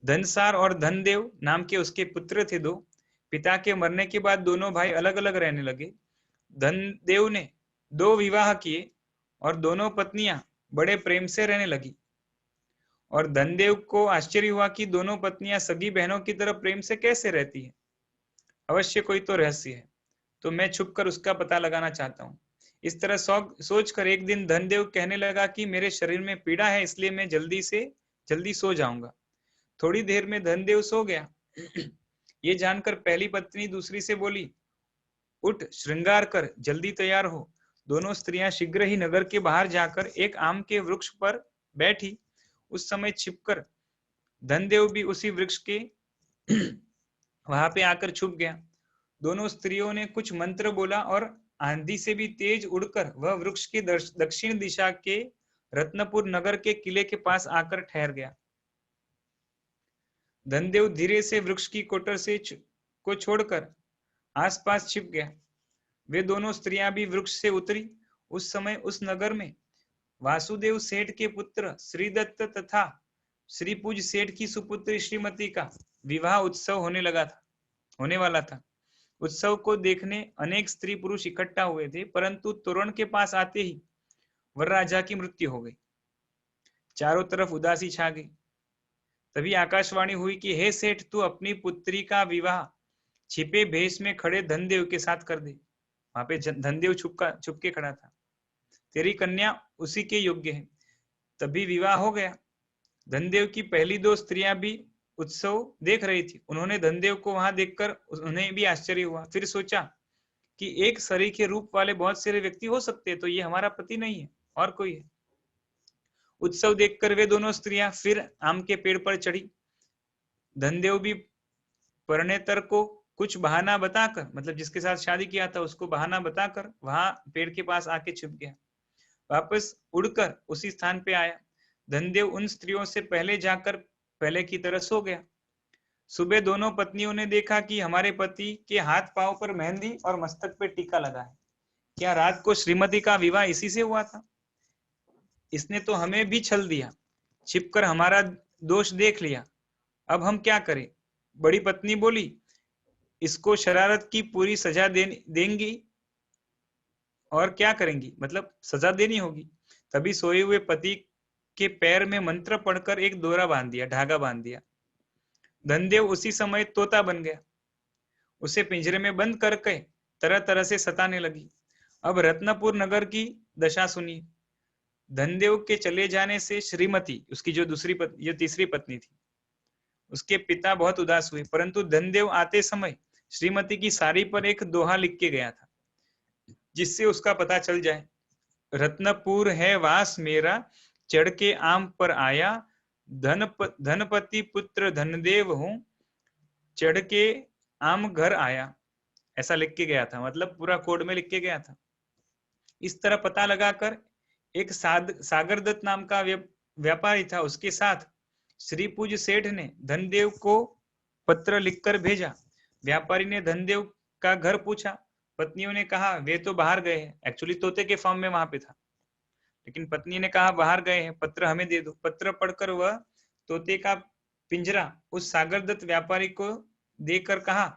धनसार और धनदेव नाम के उसके पुत्र थे दो। पिता के मरने के बाद दोनों भाई अलग अलग रहने लगे। धनदेव ने 2 विवाह किए और दोनों पत्नियां बड़े प्रेम से रहने लगी। और धनदेव को आश्चर्य हुआ कि दोनों पत्नियां सगी बहनों की तरह प्रेम से कैसे रहती है। अवश्य कोई तो रहस्य है, तो मैं छुपकर उसका पता लगाना चाहता हूँ। इस तरह सोचकर एक दिन धनदेव कहने लगा कि मेरे शरीर में पीड़ा है, इसलिए मैं जल्दी सो जाऊंगा। थोड़ी देर में धनदेव सो गया। ये जानकर पहली पत्नी दूसरी से बोली, उठ, श्रृंगार कर, जल्दी तैयार हो। दोनों स्त्रियां शीघ्र ही नगर के बाहर जाकर एक आम के वृक्ष पर बैठी। उस समय छिपकर धनदेव भी उसी वृक्ष के वहां पे आकर छुप गया। दोनों स्त्रियों ने कुछ मंत्र बोला और आंधी से भी तेज उड़कर वह वृक्ष के दक्षिण दिशा के रत्नपुर नगर के किले के पास आकर ठहर गया। धनदेव धीरे से वृक्ष की कोटर से को छोड़कर आसपास छिप गया। वे दोनों स्त्रियां भी वृक्ष से उतरी। उस समय उस नगर में वासुदेव सेठ के पुत्र श्रीदत्त तथा श्रीपूज सेठ की सुपुत्री श्रीमती का विवाह उत्सव होने वाला था। उत्सव को देखने अनेक स्त्री पुरुष इकट्ठा हुए थे, परंतु तोरण के पास आते ही वरराजा की मृत्यु हो गई। चारों तरफ उदासी छा गई। तभी आकाशवाणी हुई कि हे सेठ, तू अपनी पुत्री का विवाह छिपे भेष में खड़े धनदेव के साथ कर दे। वहां पे धनदेव छुप के खड़ा था। तेरी कन्या उसी के योग्य है। तभी विवाह हो गया। धनदेव की पहली 2 स्त्रियां भी उत्सव देख रही थी। उन्होंने धनदेव को वहां देखकर उन्हें भी आश्चर्य हुआ। फिर सोचा कि एक सरीखे रूप वाले बहुत सारे व्यक्ति हो सकते हैं, तो ये हमारा पति नहीं है, और कोई है। उत्सव देखकर वे दोनों स्त्रियां फिर आम के पेड़ पर चढ़ी। धनदेव भी परिणेतर को कुछ बहाना बताकर, मतलब जिसके साथ शादी किया था उसको बहाना बताकर वहां पेड़ के पास आके छुप गया। वापस उड़कर उसी स्थान पे आया। धनदेव उन स्त्रियों से पहले जाकर पहले की तरह सो गया। सुबह दोनों पत्नियों ने देखा कि हमारे पति के हाथ पांव पर मेहंदी और मस्तक पे टीका लगा है। क्या रात को श्रीमती का विवाह इसी से हुआ था? इसने तो हमें भी छल दिया, छिपकर हमारा दोष देख लिया। अब हम क्या करें? बड़ी पत्नी बोली, इसको शरारत की पूरी सजा देंगी और क्या करेंगी, मतलब सजा देनी होगी। तभी सोए हुए पति के पैर में मंत्र पढ़कर एक दोरा बांध दिया, धागा बांध दिया। धनदेव उसी समय तोता बन गया। उसे पिंजरे में बंद करके तरह तरह से सताने लगी। अब रत्नपुर नगर की दशा सुनिए। धनदेव के चले जाने से श्रीमती, उसकी जो तीसरी पत्नी थी, उसके पिता बहुत उदास हुए, परंतु धनदेव आते समय श्रीमती की साड़ी पर एक दोहा लिख के गया था, जिससे उसका पता चल जाए। रत्नपुर है वास मेरा, चढ़ के आम पर आया, धनपति पुत्र धनदेव हूं, चढ़ के आम घर आया। ऐसा लिख के गया था, मतलब पूरा कोड में लिख के गया था। इस तरह पता लगाकर एक सागरदत्त नाम का व्यापारी था, उसके साथ श्रीपूज सेठ ने धनदेव को पत्र लिखकर भेजा। व्यापारी ने धनदेव का घर पूछा। पत्नियों ने कहा वे तो बाहर गए हैं। एक्चुअली तोते के फॉर्म में वहां पे था, लेकिन पत्नी ने कहा बाहर गए हैं, पत्र हमें दे दो। पत्र पढ़कर वह तोते का पिंजरा उस सागरदत्त व्यापारी को देकर कहा,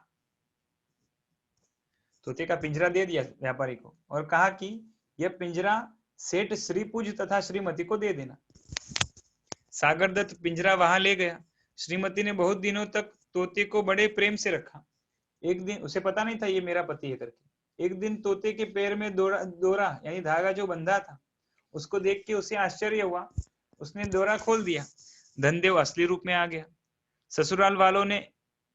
तोते का पिंजरा दे दिया व्यापारी को और कहा कि यह पिंजरा सेठ श्रीपूज तथा श्रीमती को दे देना। सागरदत्त पिंजरा वहां ले गया। श्रीमती ने बहुत दिनों तक तोते को बड़े प्रेम से रखा। एक दिन उसे पता नहीं था ये मेरा पति है करके। एक दिन तोते के पैर में दोरा यानी धागा जो बंधा था उसको देख के उसे आश्चर्य हुआ। उसने दोरा खोल दिया। धनदेव असली रूप में आ गया। ससुराल वालों ने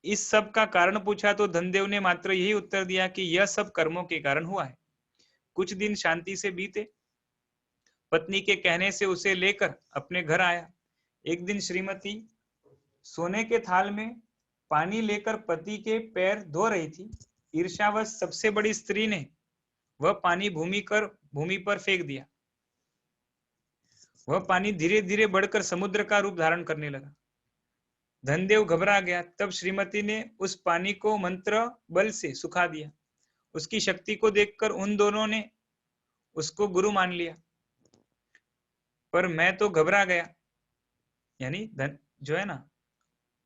इस सब का कारण पूछा तो धनदेव ने मात्र यही उत्तर दिया कि यह सब कर्मों के कारण हुआ है। कुछ दिन शांति से बीते। पत्नी के कहने से उसे लेकर अपने घर आया। एक दिन श्रीमती सोने के थाल में पानी लेकर पति के पैर धो रही थी। ईर्ष्यावश सबसे बड़ी स्त्री ने वह पानी भूमि पर फेंक दिया। वह पानी धीरे धीरे बढ़कर समुद्र का रूप धारण करने लगा। धनदेव घबरा गया। तब श्रीमती ने उस पानी को मंत्र बल से सुखा दिया। उसकी शक्ति को देखकर उन दोनों ने उसको गुरु मान लिया। पर मैं तो घबरा गया, यानी जो है ना,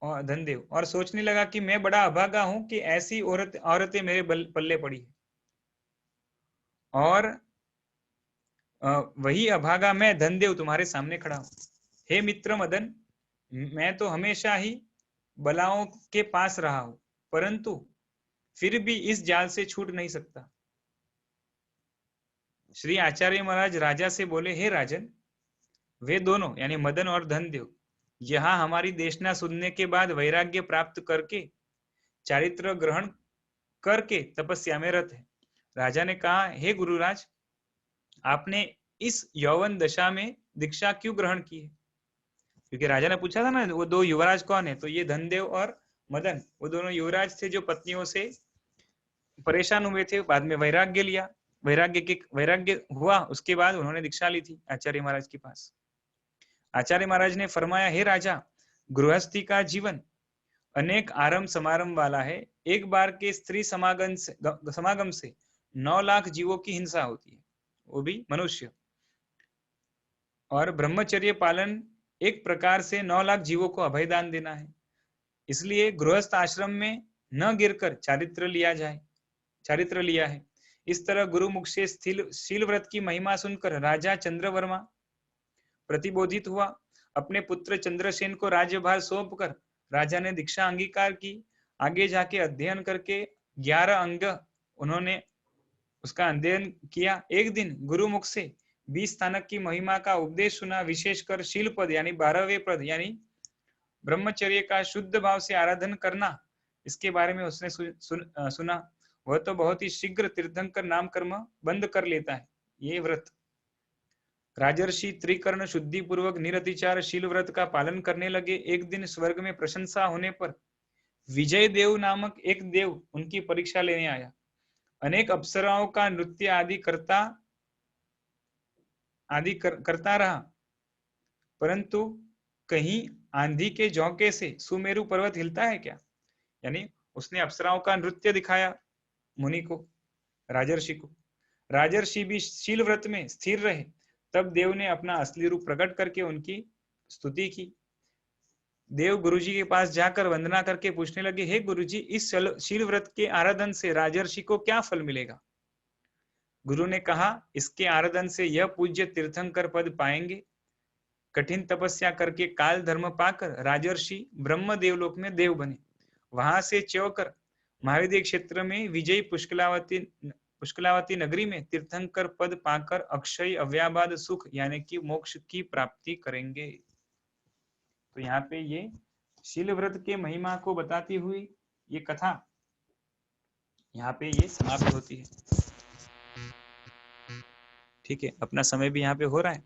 और धनदेव, और सोचने लगा कि मैं बड़ा अभागा हूं कि ऐसी औरतें मेरे पल्ले पड़ी है। और वही अभागा मैं धनदेव तुम्हारे सामने खड़ा हूं। हे मित्र मदन, मैं तो हमेशा ही बलाओं के पास रहा हूं, परंतु फिर भी इस जाल से छूट नहीं सकता। श्री आचार्य महाराज राजा से बोले, हे राजन, वे दोनों यानी मदन और धनदेव यहाँ हमारी देशना सुनने के बाद वैराग्य प्राप्त करके चारित्र ग्रहण करके तपस्या में रत है। राजा ने कहा, हे गुरुराज, आपने इस यौवन दशा में दीक्षा क्यों ग्रहण की है? क्योंकि राजा ने पूछा था ना वो दो युवराज कौन है, तो ये धनदेव और मदन वो दोनों युवराज थे जो पत्नियों से परेशान हुए थे। बाद में वैराग्य लिया, वैराग्य हुआ, उसके बाद उन्होंने दीक्षा ली थी आचार्य महाराज के पास। आचार्य महाराज ने फरमाया, हे राजा, गृहस्थी का जीवन अनेक आरंभ समारंभ वाला है। एक बार के स्त्री समागम से 9 लाख जीवों की हिंसा होती है, वो भी मनुष्य। और ब्रह्मचर्य पालन एक प्रकार से 9 लाख जीवों को अभयदान देना है। इसलिए गृहस्थ आश्रम में न गिरकर चारित्र लिया है। इस तरह गुरुमुख से शील व्रत की महिमा सुनकर राजा चंद्रवर्मा प्रतिबोधित हुआ। अपने पुत्र चंद्रसेन को राज्यभार सौंपकर राजा ने दीक्षा अंगीकार की। आगे जाके अध्ययन करके 11 अंग उन्होंने उसका अध्ययन किया। एक दिन गुरुमुख से 20 स्थानक की महिमा का उपदेश सुना। विशेषकर शील पद यानी 12वें पद यानी ब्रह्मचर्य का शुद्ध भाव से आराधन करना, इसके बारे में उसने सुना। वह तो बहुत ही शीघ्र तीर्थंकर नाम कर्म बंद कर लेता है। ये व्रत राजर्षि त्रिकर्ण शुद्धि पूर्वक निरतिचार शील व्रत का पालन करने लगे। एक दिन स्वर्ग में प्रशंसा होने पर विजय देव नामक एक देव उनकी परीक्षा लेने आया। अनेक अप्सराओं का नृत्य आदि करता रहा, परंतु कहीं आंधी के झोंके से सुमेरु पर्वत हिलता है क्या? यानी उसने अप्सराओं का नृत्य दिखाया मुनि को, राजर्षि को। राजर्षि भी शील व्रत में स्थिर रहे। तब देव ने अपना असली रूप प्रकट करके उनकी स्तुति की। देव गुरुजी के पास जाकर वंदना करके पूछने लगे, हे गुरुजी, इस शील व्रत के आराधन से राजर्षि को क्या फल मिलेगा? गुरु ने कहा, इसके आराधन से यह पूज्य तीर्थंकर पद पाएंगे। कठिन तपस्या करके काल धर्म पाकर राजर्षि ब्रह्म देवलोक में देव बने। वहां से च्योकर महाविद्य क्षेत्र में विजयी पुष्कलावती नगरी में तीर्थंकर पद पाकर अक्षय अव्याबाद सुख यानी कि मोक्ष की प्राप्ति करेंगे। तो यहाँ पे ये शील व्रत के महिमा को बताती हुई ये कथा यहाँ पे ये समाप्त होती है। ठीक है, अपना समय भी यहाँ पे हो रहा है,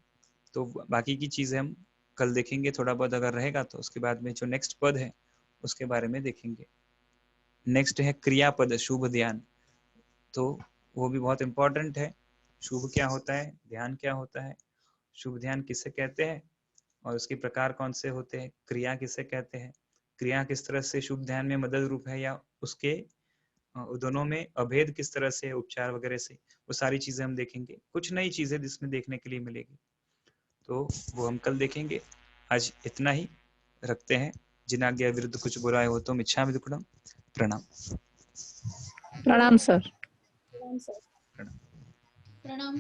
तो बाकी की चीजें हम कल देखेंगे थोड़ा बहुत अगर रहेगा तो। उसके बाद में जो नेक्स्ट पद है उसके बारे में देखेंगे। नेक्स्ट है क्रियापद शुभ ध्यान, तो वो भी बहुत इंपॉर्टेंट है। शुभ क्या होता है, ध्यान क्या होता है, शुभ ध्यान किसे कहते हैं और उसके प्रकार कौन से होते हैं, क्रिया किसे कहते हैं, क्रिया किस तरह से शुभ ध्यान में मदद रूप है या उसके दोनों में अभेद किस तरह से, उपचार वगैरह से, वो सारी चीजें हम देखेंगे। कुछ नई चीजें जिसमें देखने के लिए मिलेगी, तो वो हम कल देखेंगे। आज इतना ही रखते हैं। जिनाज्ञा विरुद्ध कुछ बुराई हो तो मिच्छामि दुक्कडम। प्रणाम। प्रणाम सर। प्रणाम।